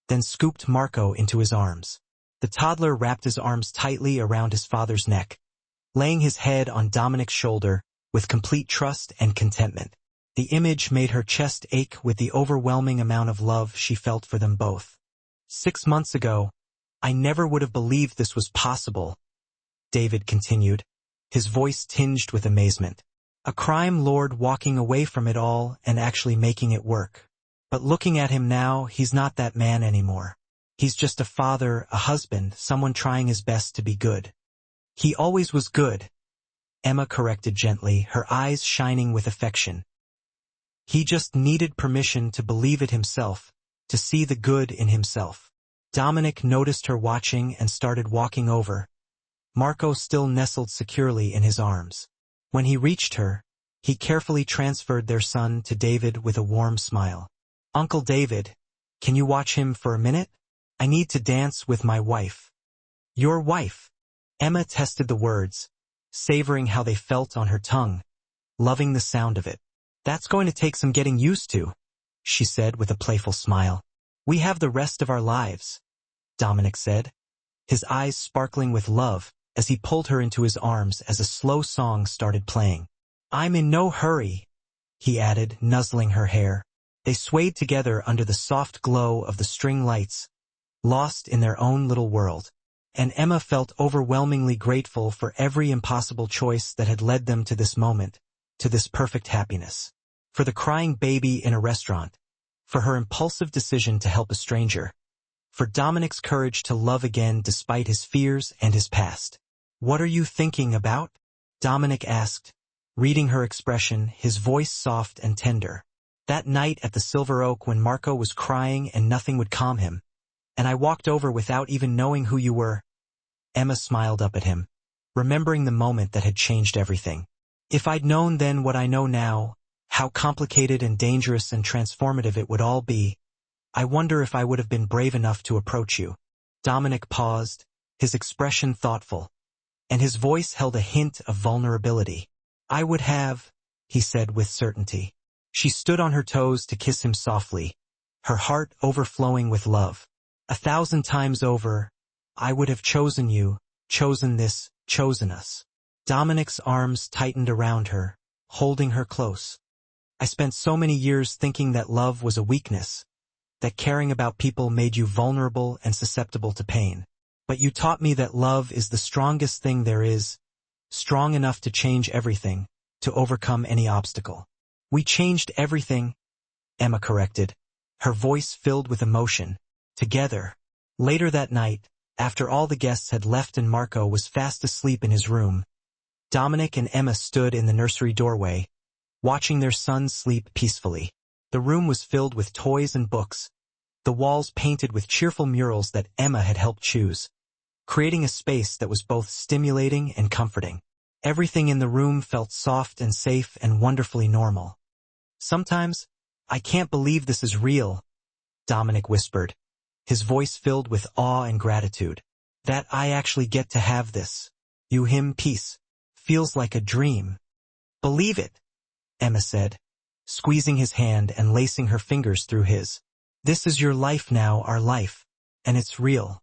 then scooped Marco into his arms. The toddler wrapped his arms tightly around his father's neck, laying his head on Dominic's shoulder with complete trust and contentment. The image made her chest ache with the overwhelming amount of love she felt for them both. 6 months ago, I never would have believed this was possible, David continued, his voice tinged with amazement. A crime lord walking away from it all and actually making it work. But looking at him now, he's not that man anymore. He's just a father, a husband, someone trying his best to be good. He always was good, Emma corrected gently, her eyes shining with affection. He just needed permission to believe it himself, to see the good in himself. Dominic noticed her watching and started walking over, Marco still nestled securely in his arms. When he reached her, he carefully transferred their son to David with a warm smile. Uncle David, can you watch him for a minute? I need to dance with my wife. Your wife? Emma tested the words, savoring how they felt on her tongue, loving the sound of it. That's going to take some getting used to, she said with a playful smile. We have the rest of our lives, Dominic said, his eyes sparkling with love as he pulled her into his arms as a slow song started playing. I'm in no hurry, he added, nuzzling her hair. They swayed together under the soft glow of the string lights, lost in their own little world. And Emma felt overwhelmingly grateful for every impossible choice that had led them to this moment, to this perfect happiness. For the crying baby in a restaurant, for her impulsive decision to help a stranger, for Dominic's courage to love again despite his fears and his past. What are you thinking about? Dominic asked, reading her expression, his voice soft and tender. That night at the Silver Oak when Marco was crying and nothing would calm him, and I walked over without even knowing who you were. Emma smiled up at him, remembering the moment that had changed everything. If I'd known then what I know now, how complicated and dangerous and transformative it would all be, I wonder if I would have been brave enough to approach you. Dominic paused, his expression thoughtful, and his voice held a hint of vulnerability. I would have, he said with certainty. She stood on her toes to kiss him softly, her heart overflowing with love. 1,000 times over, I would have chosen you, chosen this, chosen us. Dominic's arms tightened around her, holding her close. I spent so many years thinking that love was a weakness, that caring about people made you vulnerable and susceptible to pain. But you taught me that love is the strongest thing there is, strong enough to change everything, to overcome any obstacle. We changed everything, Emma corrected, her voice filled with emotion, together. Later that night, after all the guests had left and Marco was fast asleep in his room, Dominic and Emma stood in the nursery doorway, watching their son sleep peacefully. The room was filled with toys and books, the walls painted with cheerful murals that Emma had helped choose, creating a space that was both stimulating and comforting. Everything in the room felt soft and safe and wonderfully normal. Sometimes, I can't believe this is real, Dominic whispered, his voice filled with awe and gratitude. That I actually get to have this. You him peace. Feels like a dream. Believe it, Emma said, squeezing his hand and lacing her fingers through his. This is your life now, our life, and it's real.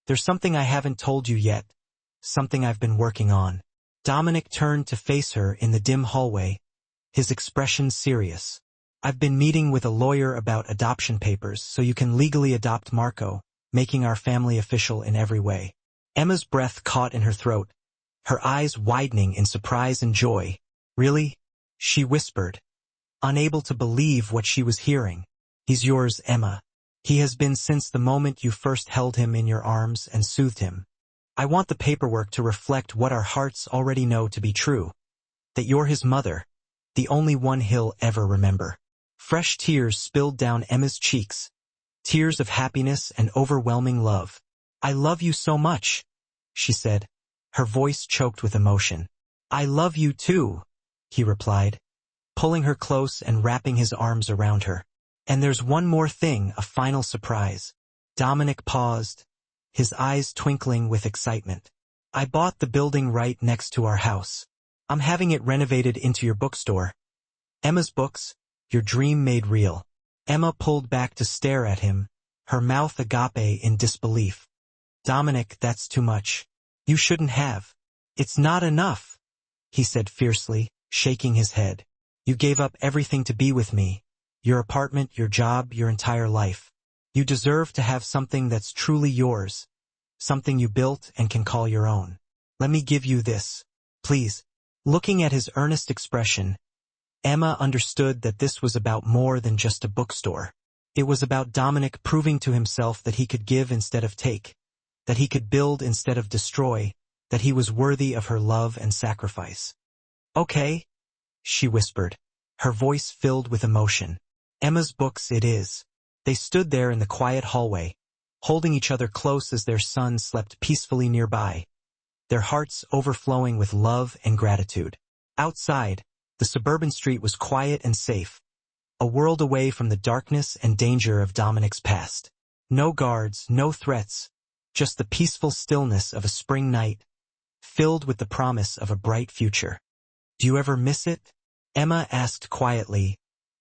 There's something I haven't told you yet, something I've been working on. Dominic turned to face her in the dim hallway, his expression serious. I've been meeting with a lawyer about adoption papers so you can legally adopt Marco, making our family official in every way. Emma's breath caught in her throat, her eyes widening in surprise and joy. Really? She whispered, unable to believe what she was hearing. He's yours, Emma. He has been since the moment you first held him in your arms and soothed him. I want the paperwork to reflect what our hearts already know to be true. That you're his mother, the only one he'll ever remember. Fresh tears spilled down Emma's cheeks, tears of happiness and overwhelming love. I love you so much, she said, her voice choked with emotion. I love you too, he replied, pulling her close and wrapping his arms around her. And there's one more thing, a final surprise. Dominic paused, his eyes twinkling with excitement. I bought the building right next to our house. I'm having it renovated into your bookstore. Emma's books, your dream made real. Emma pulled back to stare at him, her mouth agape in disbelief. Dominic, that's too much. You shouldn't have. It's not enough, he said fiercely, shaking his head. You gave up everything to be with me. Your apartment, your job, your entire life. You deserve to have something that's truly yours. Something you built and can call your own. Let me give you this. Please. Looking at his earnest expression, Emma understood that this was about more than just a bookstore. It was about Dominic proving to himself that he could give instead of take, that he could build instead of destroy, that he was worthy of her love and sacrifice. Okay, she whispered, her voice filled with emotion. Emma's books it is. They stood there in the quiet hallway, holding each other close as their son slept peacefully nearby, their hearts overflowing with love and gratitude. Outside, the suburban street was quiet and safe, a world away from the darkness and danger of Dominic's past. No guards, no threats, just the peaceful stillness of a spring night, filled with the promise of a bright future. Do you ever miss it? Emma asked quietly,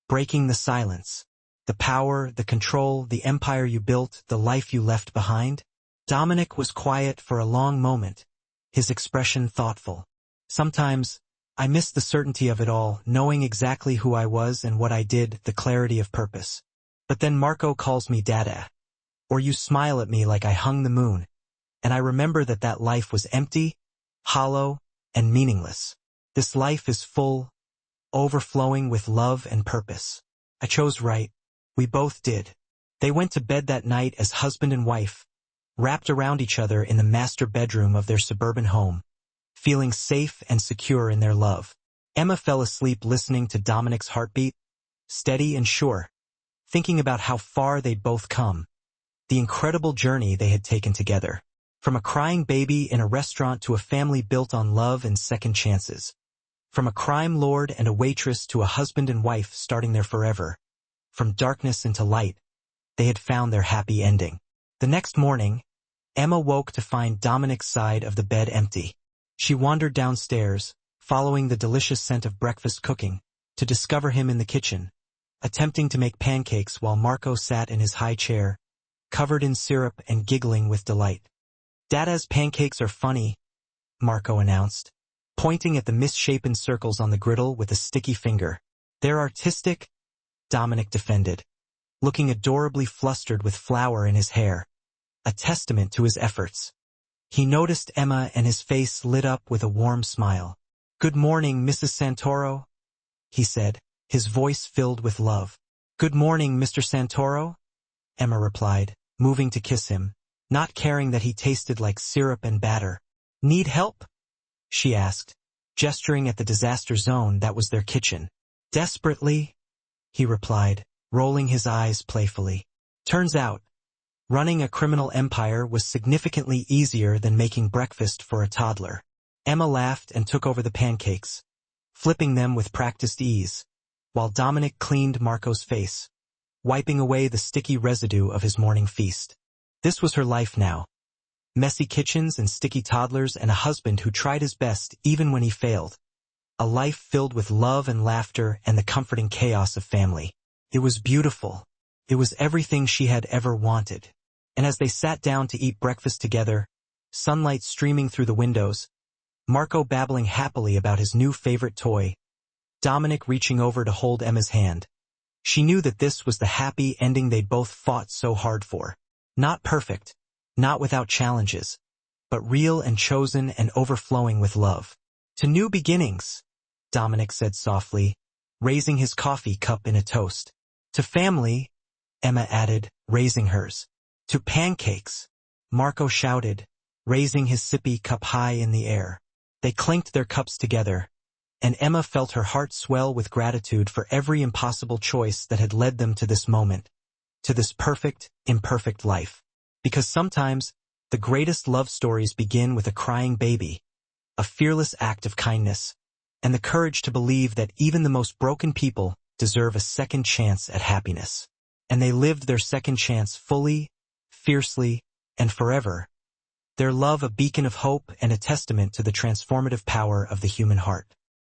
breaking the silence. The power, the control, the empire you built, the life you left behind? Dominic was quiet for a long moment, his expression thoughtful. Sometimes, I miss the certainty of it all, knowing exactly who I was and what I did, the clarity of purpose. But then Marco calls me Dada. Or you smile at me like I hung the moon. And I remember that life was empty, hollow, and meaningless. This life is full, overflowing with love and purpose. I chose right. We both did. They went to bed that night as husband and wife, wrapped around each other in the master bedroom of their suburban home, feeling safe and secure in their love. Emma fell asleep listening to Dominic's heartbeat, steady and sure, thinking about how far they'd both come, the incredible journey they had taken together. From a crying baby in a restaurant to a family built on love and second chances. From a crime lord and a waitress to a husband and wife starting their forever. From darkness into light, they had found their happy ending. The next morning, Emma woke to find Dominic's side of the bed empty. She wandered downstairs, following the delicious scent of breakfast cooking, to discover him in the kitchen, attempting to make pancakes while Marco sat in his high chair, covered in syrup and giggling with delight. Dada's pancakes are funny, Marco announced, pointing at the misshapen circles on the griddle with a sticky finger. They're artistic, Dominic defended, looking adorably flustered with flour in his hair, a testament to his efforts. He noticed Emma and his face lit up with a warm smile. Good morning, Mrs. Santoro, he said, his voice filled with love. Good morning, Mr. Santoro, Emma replied, moving to kiss him, not caring that he tasted like syrup and batter. Need help? She asked, gesturing at the disaster zone that was their kitchen. Desperately, he replied, rolling his eyes playfully. Turns out, running a criminal empire was significantly easier than making breakfast for a toddler. Emma laughed and took over the pancakes, flipping them with practiced ease, while Dominic cleaned Marco's face, wiping away the sticky residue of his morning feast. This was her life now. Messy kitchens and sticky toddlers and a husband who tried his best even when he failed. A life filled with love and laughter and the comforting chaos of family. It was beautiful. It was everything she had ever wanted. And as they sat down to eat breakfast together, sunlight streaming through the windows, Marco babbling happily about his new favorite toy, Dominic reaching over to hold Emma's hand. She knew that this was the happy ending they'd both fought so hard for. Not perfect, not without challenges, but real and chosen and overflowing with love. To new beginnings, Dominic said softly, raising his coffee cup in a toast. To family, Emma added, raising hers. To pancakes, Marco shouted, raising his sippy cup high in the air. They clinked their cups together, and Emma felt her heart swell with gratitude for every impossible choice that had led them to this moment, to this perfect, imperfect life. Because sometimes, the greatest love stories begin with a crying baby, a fearless act of kindness, and the courage to believe that even the most broken people deserve a second chance at happiness. And they lived their second chance fully, fiercely, and forever. Their love a beacon of hope and a testament to the transformative power of the human heart.